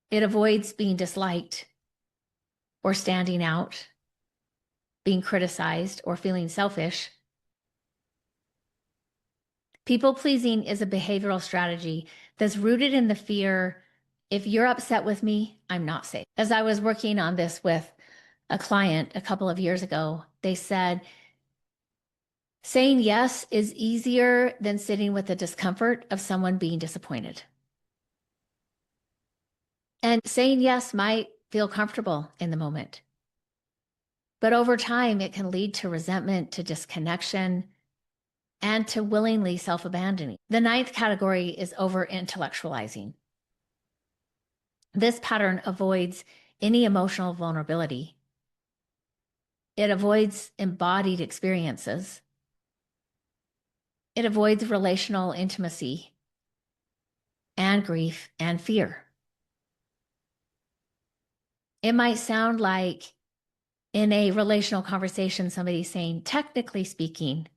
Speaker 1: It avoids being disliked or standing out, being criticized, or feeling selfish. People pleasing is a behavioral strategy that's rooted in the fear, if you're upset with me, I'm not safe. As I was working on this with a client a couple of years ago, they said, saying yes is easier than sitting with the discomfort of someone being disappointed. And saying yes might feel comfortable in the moment, but over time, it can lead to resentment, to disconnection, and to willingly self-abandoning. The ninth category is over-intellectualizing. This pattern avoids any emotional vulnerability. It avoids embodied experiences. It avoids relational intimacy and grief and fear. It might sound like in a relational conversation, somebody's saying, technically speaking,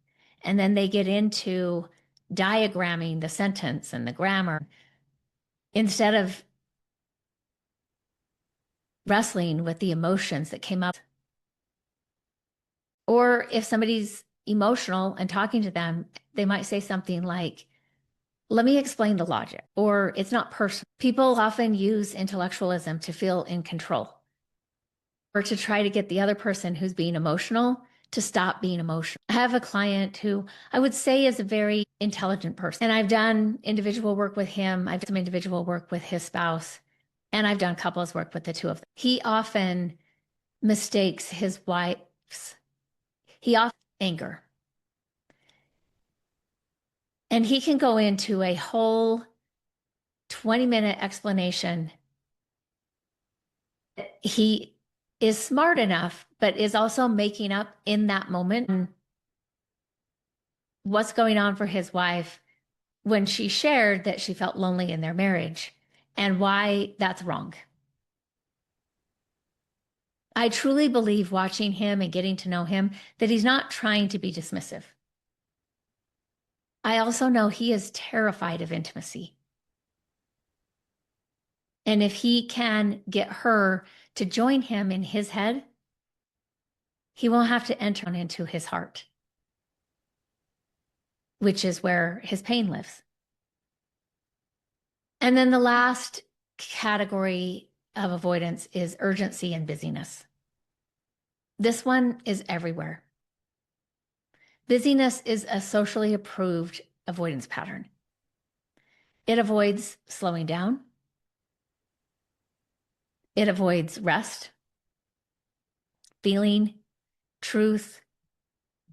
Speaker 1: and then they get into diagramming the sentence and the grammar instead of wrestling with the emotions that came up. Or if somebody's emotional and talking to them, they might say something like, let me explain the logic, or it's not personal. People often use intellectualism to feel in control or to try to get the other person who's being emotional to stop being emotional. I have a client who I would say is a very intelligent person, and I've done individual work with him. I've done some individual work with his spouse, and I've done couples work with the two of them. He often mistakes his wife's, he often anger. And he can go into a whole 20-minute explanation. He is smart enough, but is also making up in that moment what's going on for his wife when she shared that she felt lonely in their marriage and why that's wrong. I truly believe watching him and getting to know him that he's not trying to be dismissive. I also know he is terrified of intimacy. And if he can get her to join him in his head, he won't have to enter into his heart, which is where his pain lives. And then the last category of avoidance is urgency and busyness. This one is everywhere. Busyness is a socially approved avoidance pattern. It avoids slowing down. It avoids rest, feeling, truth,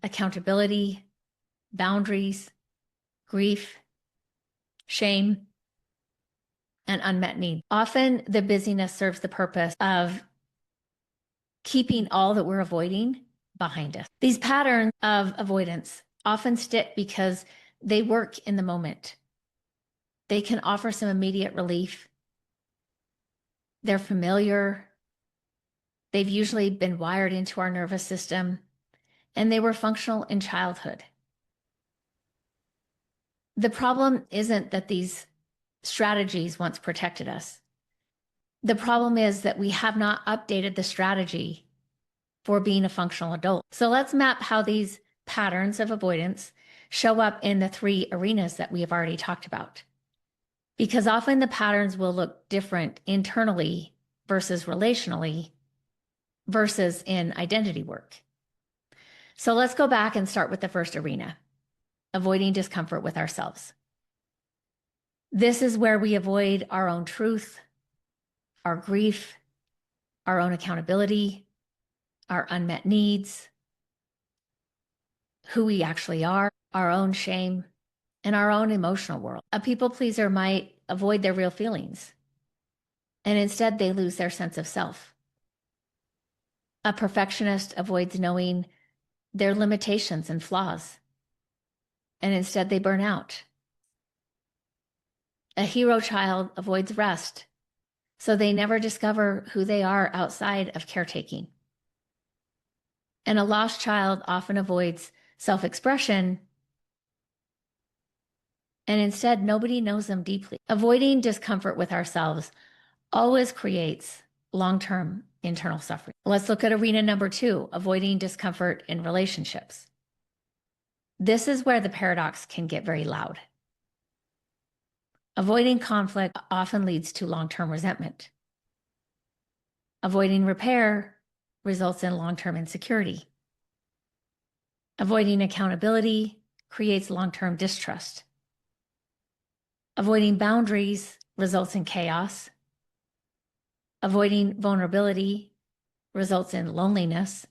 Speaker 1: accountability, boundaries, grief, shame, and unmet need. Often the busyness serves the purpose of keeping all that we're avoiding behind us. These patterns of avoidance often stick because they work in the moment. They can offer some immediate relief. They're familiar. They've usually been wired into our nervous system, and they were functional in childhood. The problem isn't that these strategies once protected us. The problem is that we have not updated the strategy for being a functional adult. So let's map how these patterns of avoidance show up in the three arenas that we have already talked about. Because often the patterns will look different internally versus relationally versus in identity work. So let's go back and start with the first arena, avoiding discomfort with ourselves. This is where we avoid our own truth, our grief, our own accountability, our unmet needs, who we actually are, our own shame, and our own emotional world. A people pleaser might avoid their real feelings, and instead they lose their sense of self. A perfectionist avoids knowing their limitations and flaws, and instead they burn out. A hero child avoids rest, so they never discover who they are outside of caretaking. And a lost child often avoids self-expression, and instead nobody knows them deeply. Avoiding discomfort with ourselves always creates long-term internal suffering. Let's look at arena number 2, avoiding discomfort in relationships. This is where the paradox can get very loud. Avoiding conflict often leads to long-term resentment. Avoiding repair results in long-term insecurity. Avoiding accountability creates long-term distrust. Avoiding boundaries results in chaos. Avoiding vulnerability results in loneliness.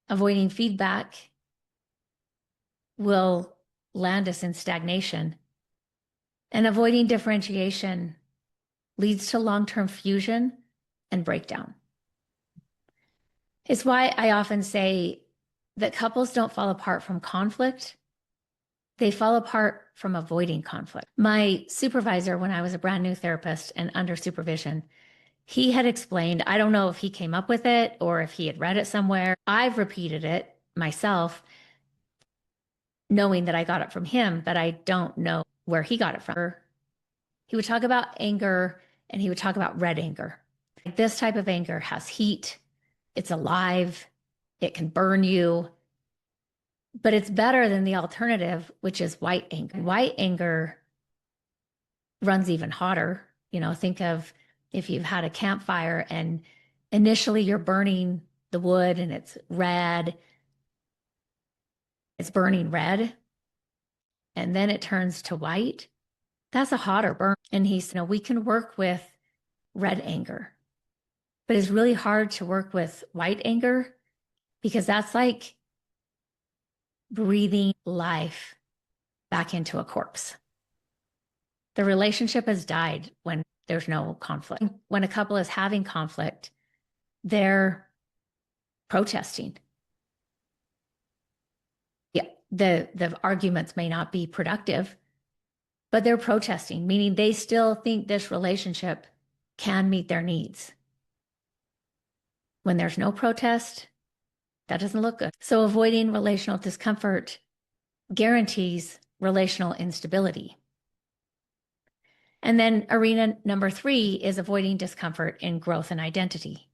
Speaker 1: Avoiding feedback will land us in stagnation. And avoiding differentiation leads to long-term fusion and breakdown. It's why I often say that couples don't fall apart from conflict. They fall apart from avoiding conflict. My supervisor, when I was a brand new therapist and under supervision, he had explained, I don't know if he came up with it or if he had read it somewhere. I've repeated it myself, knowing that I got it from him, but I don't know where he got it from. He would talk about anger and he would talk about red anger. This type of anger has heat, it's alive, it can burn you, but it's better than the alternative, which is white anger. White anger runs even hotter. You know, think of if you've had a campfire and initially you're burning the wood and it's red, it's burning red, and then it turns to white. That's a hotter burn. And he's, we can work with red anger, but it's really hard to work with white anger because that's like breathing life back into a corpse. The relationship has died when there's no conflict. When a couple is having conflict, they're protesting. Yeah, the arguments may not be productive, but they're protesting, meaning they still think this relationship can meet their needs. When there's no protest, that doesn't look good. So avoiding relational discomfort guarantees relational instability. And then arena number 3 is avoiding discomfort in growth and identity.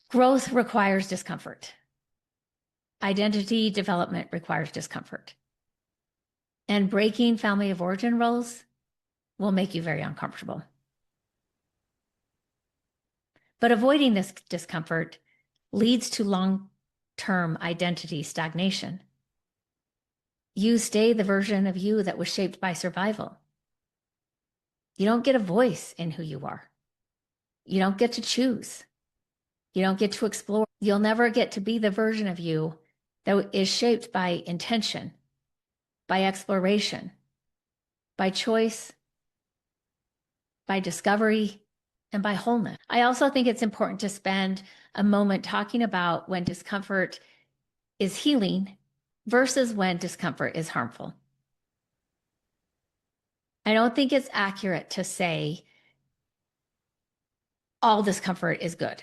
Speaker 1: Growth requires discomfort. Identity development requires discomfort. And breaking family of origin roles will make you very uncomfortable. But avoiding this discomfort leads to long-term identity stagnation. You stay the version of you that was shaped by survival. You don't get a voice in who you are. You don't get to choose. You don't get to explore. You'll never get to be the version of you that is shaped by intention, by exploration, by choice, by discovery, and by wholeness. I also think it's important to spend a moment talking about when discomfort is healing versus when discomfort is harmful. I don't think it's accurate to say all discomfort is good.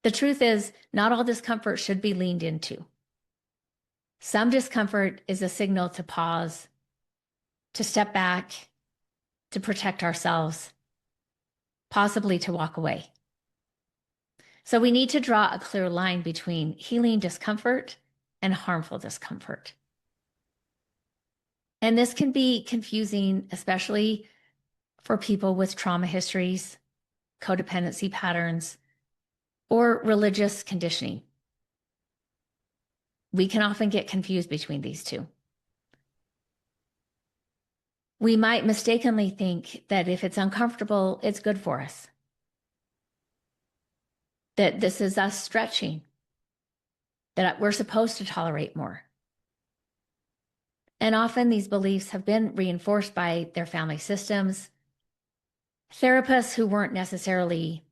Speaker 1: The truth is, not all discomfort should be leaned into. Some discomfort is a signal to pause, to step back, to protect ourselves, possibly to walk away. So we need to draw a clear line between healing discomfort and harmful discomfort. And this can be confusing, especially for people with trauma histories, codependency patterns, or religious conditioning. We can often get confused between these two. We might mistakenly think that if it's uncomfortable, it's good for us, that this is us stretching, that we're supposed to tolerate more. And often these beliefs have been reinforced by their family systems, therapists who weren't necessarily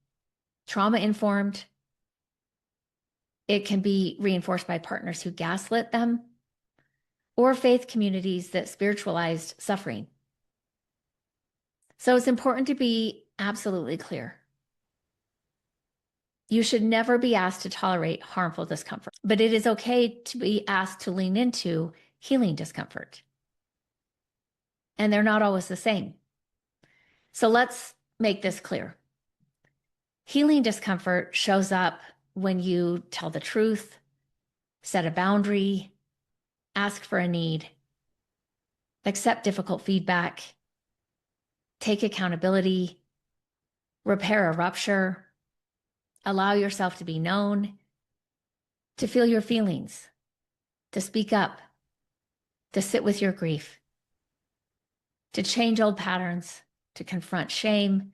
Speaker 1: trauma informed. It can be reinforced by partners who gaslit them, or faith communities that spiritualized suffering. So it's important to be absolutely clear. You should never be asked to tolerate harmful discomfort, but it is okay to be asked to lean into healing discomfort. And they're not always the same. So let's make this clear. Healing discomfort shows up when you tell the truth, set a boundary, ask for a need, accept difficult feedback, take accountability, repair a rupture, allow yourself to be known, to feel your feelings, to speak up, to sit with your grief, to change old patterns, to confront shame.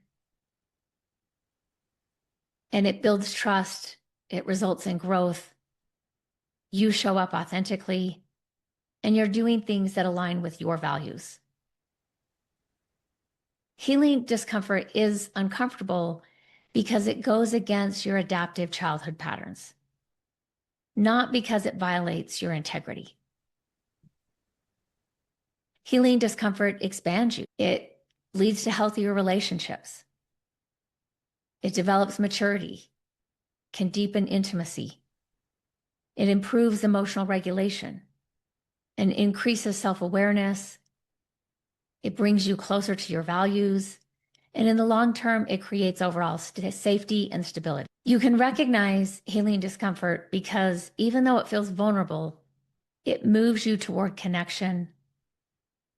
Speaker 1: And it builds trust. It results in growth. You show up authentically, and you're doing things that align with your values. Healing discomfort is uncomfortable because it goes against your adaptive childhood patterns, not because it violates your integrity. Healing discomfort expands you. It leads to healthier relationships. It develops maturity, can deepen intimacy. It improves emotional regulation and increases self-awareness. It brings you closer to your values. And in the long term, it creates overall safety and stability. You can recognize healing discomfort because even though it feels vulnerable, it moves you toward connection.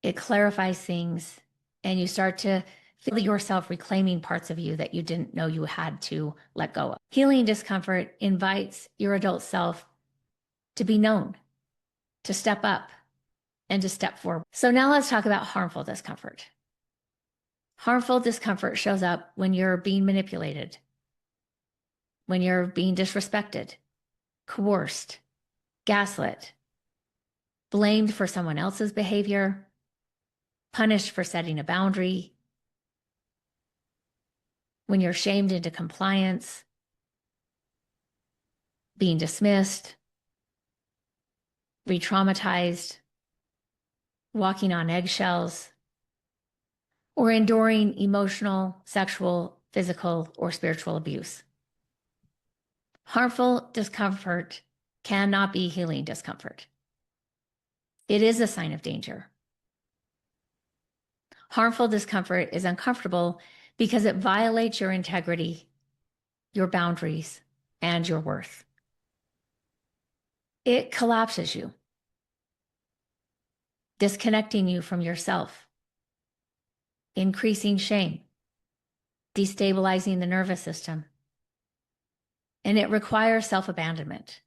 Speaker 1: It clarifies things, and you start to feel yourself reclaiming parts of you that you didn't know you had to let go of. Healing discomfort invites your adult self to be known, to step up, and to step forward. So now let's talk about harmful discomfort. Harmful discomfort shows up when you're being manipulated, when you're being disrespected, coerced, gaslit, blamed for someone else's behavior, punished for setting a boundary, when you're shamed into compliance, being dismissed, re-traumatized, walking on eggshells, or enduring emotional, sexual, physical, or spiritual abuse. Harmful discomfort cannot be healing discomfort. It is a sign of danger. Harmful discomfort is uncomfortable because it violates your integrity, your boundaries, and your worth. It collapses you, disconnecting you from yourself, increasing shame, destabilizing the nervous system, and it requires self-abandonment.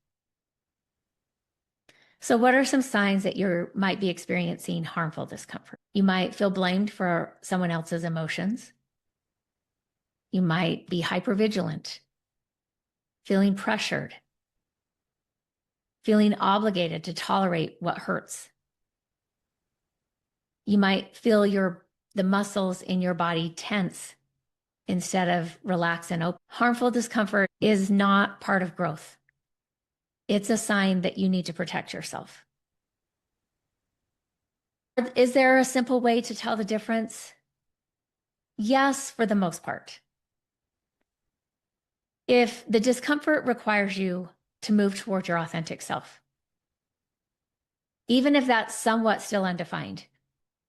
Speaker 1: So what are some signs that you might be experiencing harmful discomfort? You might feel blamed for someone else's emotions. You might be hypervigilant, feeling pressured, feeling obligated to tolerate what hurts. You might feel the muscles in your body tense instead of relax and open. Harmful discomfort is not part of growth. It's a sign that you need to protect yourself. Is there a simple way to tell the difference? Yes, for the most part. If the discomfort requires you to move toward your authentic self, even if that's somewhat still undefined,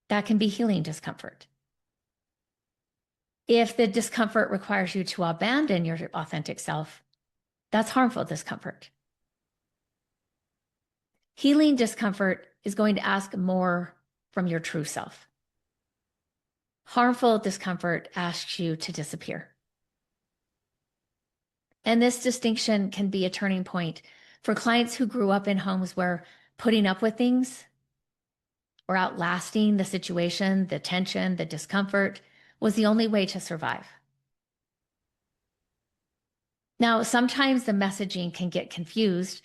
Speaker 1: that can be healing discomfort. If the discomfort requires you to abandon your authentic self, That's harmful discomfort. Healing discomfort is going to ask more from your true self. Harmful discomfort asks you to disappear. And this distinction can be a turning point for clients who grew up in homes where putting up with things or outlasting the situation, the tension, the discomfort was the only way to survive. Now, sometimes the messaging can get confused.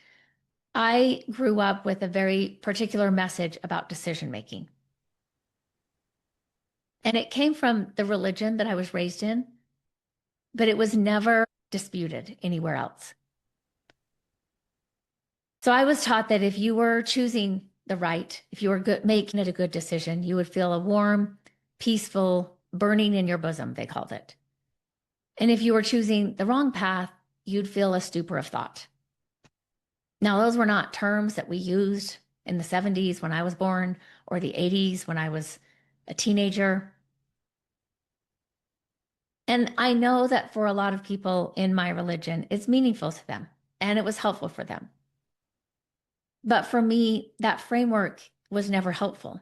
Speaker 1: I grew up with a very particular message about decision making. And it came from the religion that I was raised in, but it was never disputed anywhere else. So I was taught that if you were choosing the right, if you were making it a good decision, you would feel a warm, peaceful burning in your bosom, they called it. And if you were choosing the wrong path, you'd feel a stupor of thought. Now, those were not terms that we used in the 70s when I was born or the 80s when I was a teenager. And I know that for a lot of people in my religion, it's meaningful to them and it was helpful for them. But for me, that framework was never helpful.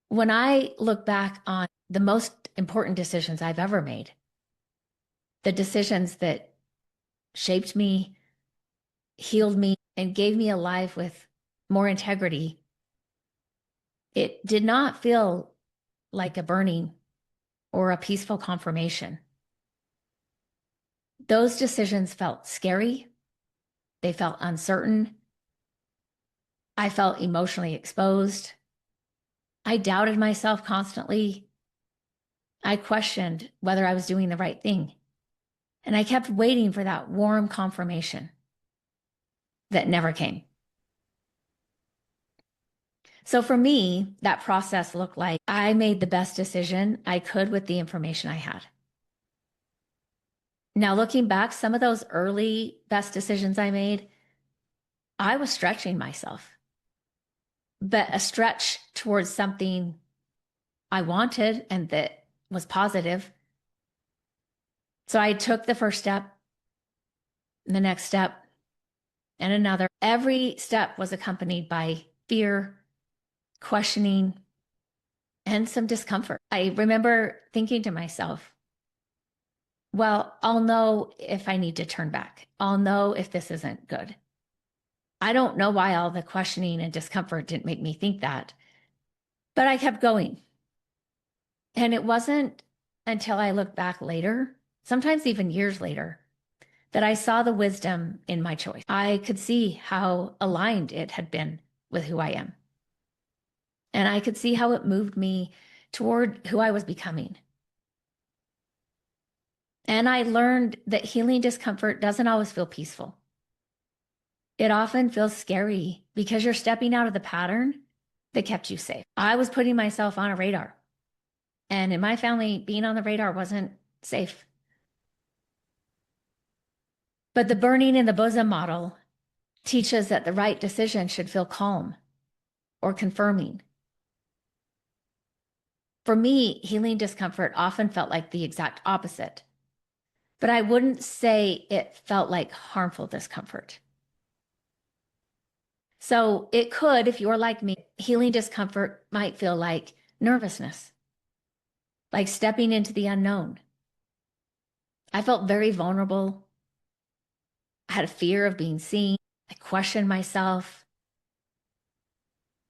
Speaker 1: When I look back on the most important decisions I've ever made, the decisions that shaped me, healed me, and gave me a life with more integrity, it did not feel like a burning or a peaceful confirmation. Those decisions felt scary. They felt uncertain. I felt emotionally exposed. I doubted myself constantly. I questioned whether I was doing the right thing. And I kept waiting for that warm confirmation that never came. So for me, that process looked like I made the best decision I could with the information I had. Now, looking back, some of those early best decisions I made, I was stretching myself, but a stretch towards something I wanted and that was positive. So I took the first step, the next step, and another. Every step was accompanied by fear, questioning, and some discomfort. I remember thinking to myself, well, I'll know if I need to turn back. I'll know if this isn't good. I don't know why all the questioning and discomfort didn't make me think that, but I kept going. And it wasn't until I looked back later, sometimes even years later, that I saw the wisdom in my choice. I could see how aligned it had been with who I am. And I could see how it moved me toward who I was becoming. And I learned that healing discomfort doesn't always feel peaceful. It often feels scary because you're stepping out of the pattern that kept you safe. I was putting myself on a radar. And in my family, being on the radar wasn't safe. But the burning in the bosom model teaches that the right decision should feel calm or confirming. For me, healing discomfort often felt like the exact opposite. But I wouldn't say it felt like harmful discomfort. So it could, if you're like me, healing discomfort might feel like nervousness, like stepping into the unknown. I felt very vulnerable. I had a fear of being seen. I questioned myself.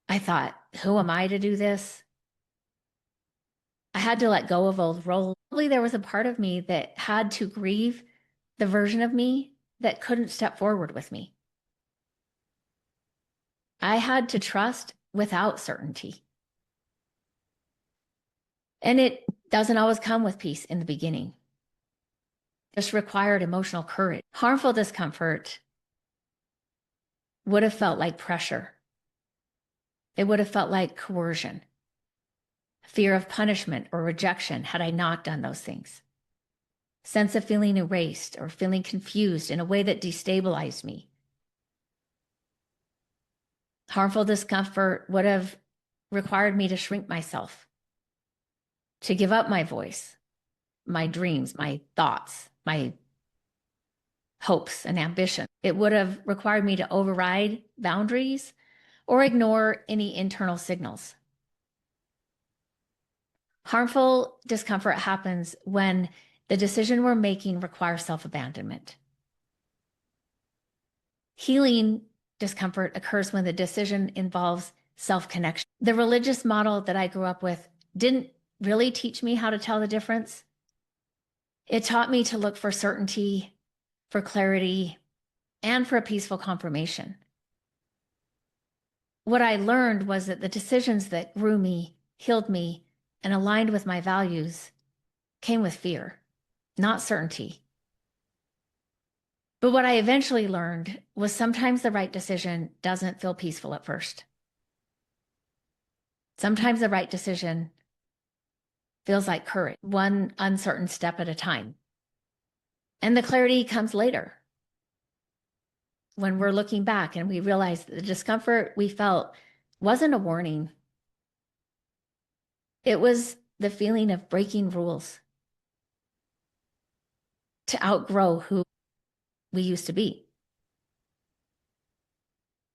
Speaker 1: I thought, who am I to do this? I had to let go of old roles. Probably there was a part of me that had to grieve the version of me that couldn't step forward with me. I had to trust without certainty. And it doesn't always come with peace in the beginning. Just required emotional courage. Harmful discomfort would have felt like pressure. It would have felt like coercion, fear of punishment or rejection had I not done those things. Sense of feeling erased or feeling confused in a way that destabilized me. Harmful discomfort would have required me to shrink myself, to give up my voice, my dreams, my thoughts, my hopes and ambition. It would have required me to override boundaries or ignore any internal signals. Harmful discomfort happens when the decision we're making requires self-abandonment. Healing discomfort occurs when the decision involves self-connection. The religious model that I grew up with didn't really teach me how to tell the difference. It taught me to look for certainty, for clarity, and for a peaceful confirmation. What I learned was that the decisions that grew me, healed me, and aligned with my values came with fear, not certainty. But what I eventually learned was sometimes the right decision doesn't feel peaceful at first. Sometimes the right decision feels like courage, one uncertain step at a time. And the clarity comes later, when we're looking back and we realize that the discomfort we felt wasn't a warning. It was the feeling of breaking rules, to outgrow who we used to be.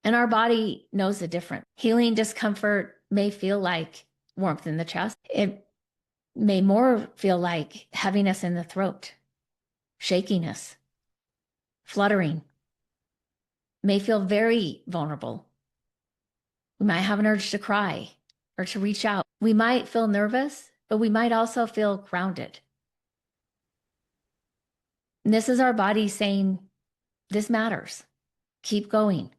Speaker 1: And our body knows the difference. Healing discomfort may feel like warmth in the chest. It may more feel like heaviness in the throat, shakiness, fluttering. May feel very vulnerable. We might have an urge to cry or to reach out. We might feel nervous, but we might also feel grounded. And this is our body saying, this matters. Keep going.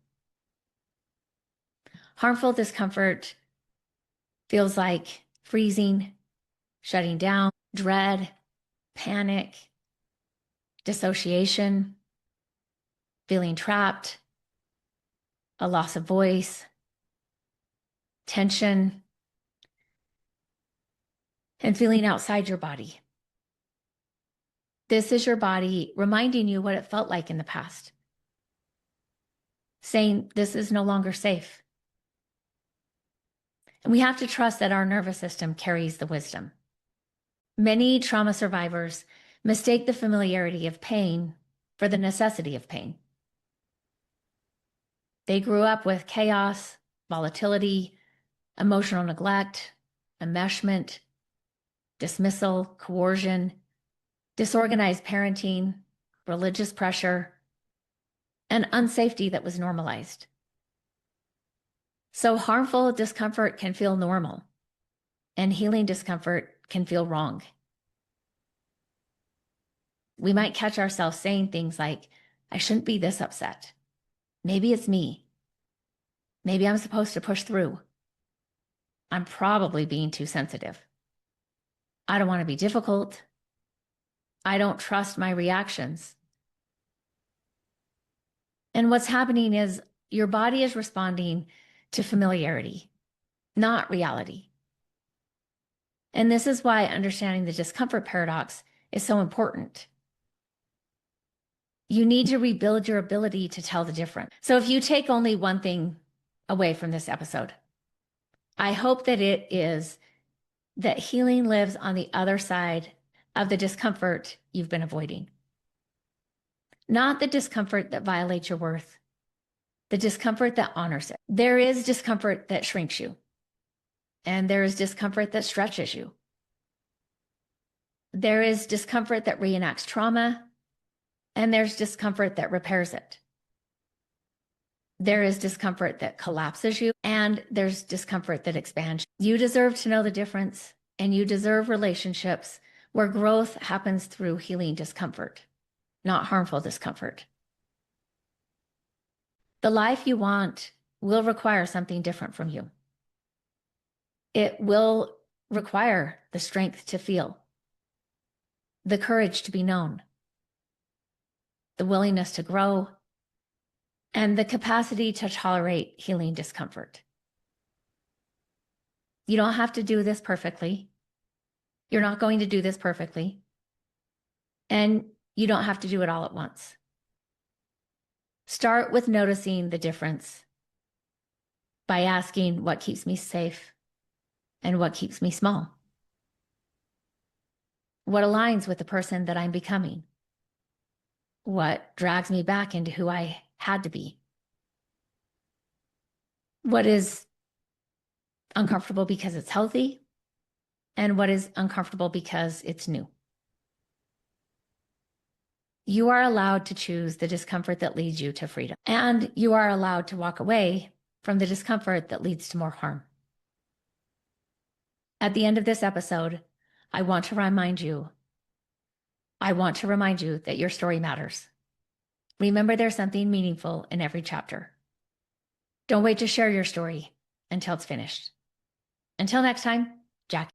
Speaker 1: Harmful discomfort feels like freezing, shutting down, dread, panic, dissociation, feeling trapped, a loss of voice, tension, and feeling outside your body. This is your body reminding you what it felt like in the past, saying this is no longer safe. And we have to trust that our nervous system carries the wisdom. Many trauma survivors mistake the familiarity of pain for the necessity of pain. They grew up with chaos, volatility, emotional neglect, enmeshment, dismissal, coercion, disorganized parenting, religious pressure, and unsafety that was normalized. So harmful discomfort can feel normal, and healing discomfort can feel wrong. We might catch ourselves saying things like, I shouldn't be this upset. Maybe it's me. Maybe I'm supposed to push through. I'm probably being too sensitive. I don't want to be difficult. I don't trust my reactions. And what's happening is your body is responding to familiarity, not reality. And this is why understanding the discomfort paradox is so important. You need to rebuild your ability to tell the difference. So if you take only one thing away from this episode, I hope that it is that healing lives on the other side of the discomfort you've been avoiding. Not the discomfort that violates your worth, the discomfort that honors it. There is discomfort that shrinks you, and there is discomfort that stretches you. There is discomfort that reenacts trauma, and there's discomfort that repairs it. There is discomfort that collapses you, and there's discomfort that expands you. You deserve to know the difference, and you deserve relationships where growth happens through healing discomfort, not harmful discomfort. The life you want will require something different from you. It will require the strength to feel, the courage to be known, the willingness to grow, and the capacity to tolerate healing discomfort. You don't have to do this perfectly. You're not going to do this perfectly. And you don't have to do it all at once. Start with noticing the difference by asking what keeps me safe and what keeps me small. What aligns with the person that I'm becoming? What drags me back into who I had to be? What is uncomfortable because it's healthy? And what is uncomfortable because it's new? You are allowed to choose the discomfort that leads you to freedom. And you are allowed to walk away from the discomfort that leads to more harm. At the end of this episode, I want to remind you that your story matters. Remember, there's something meaningful in every chapter. Don't wait to share your story until it's finished. Until next time, Jackie.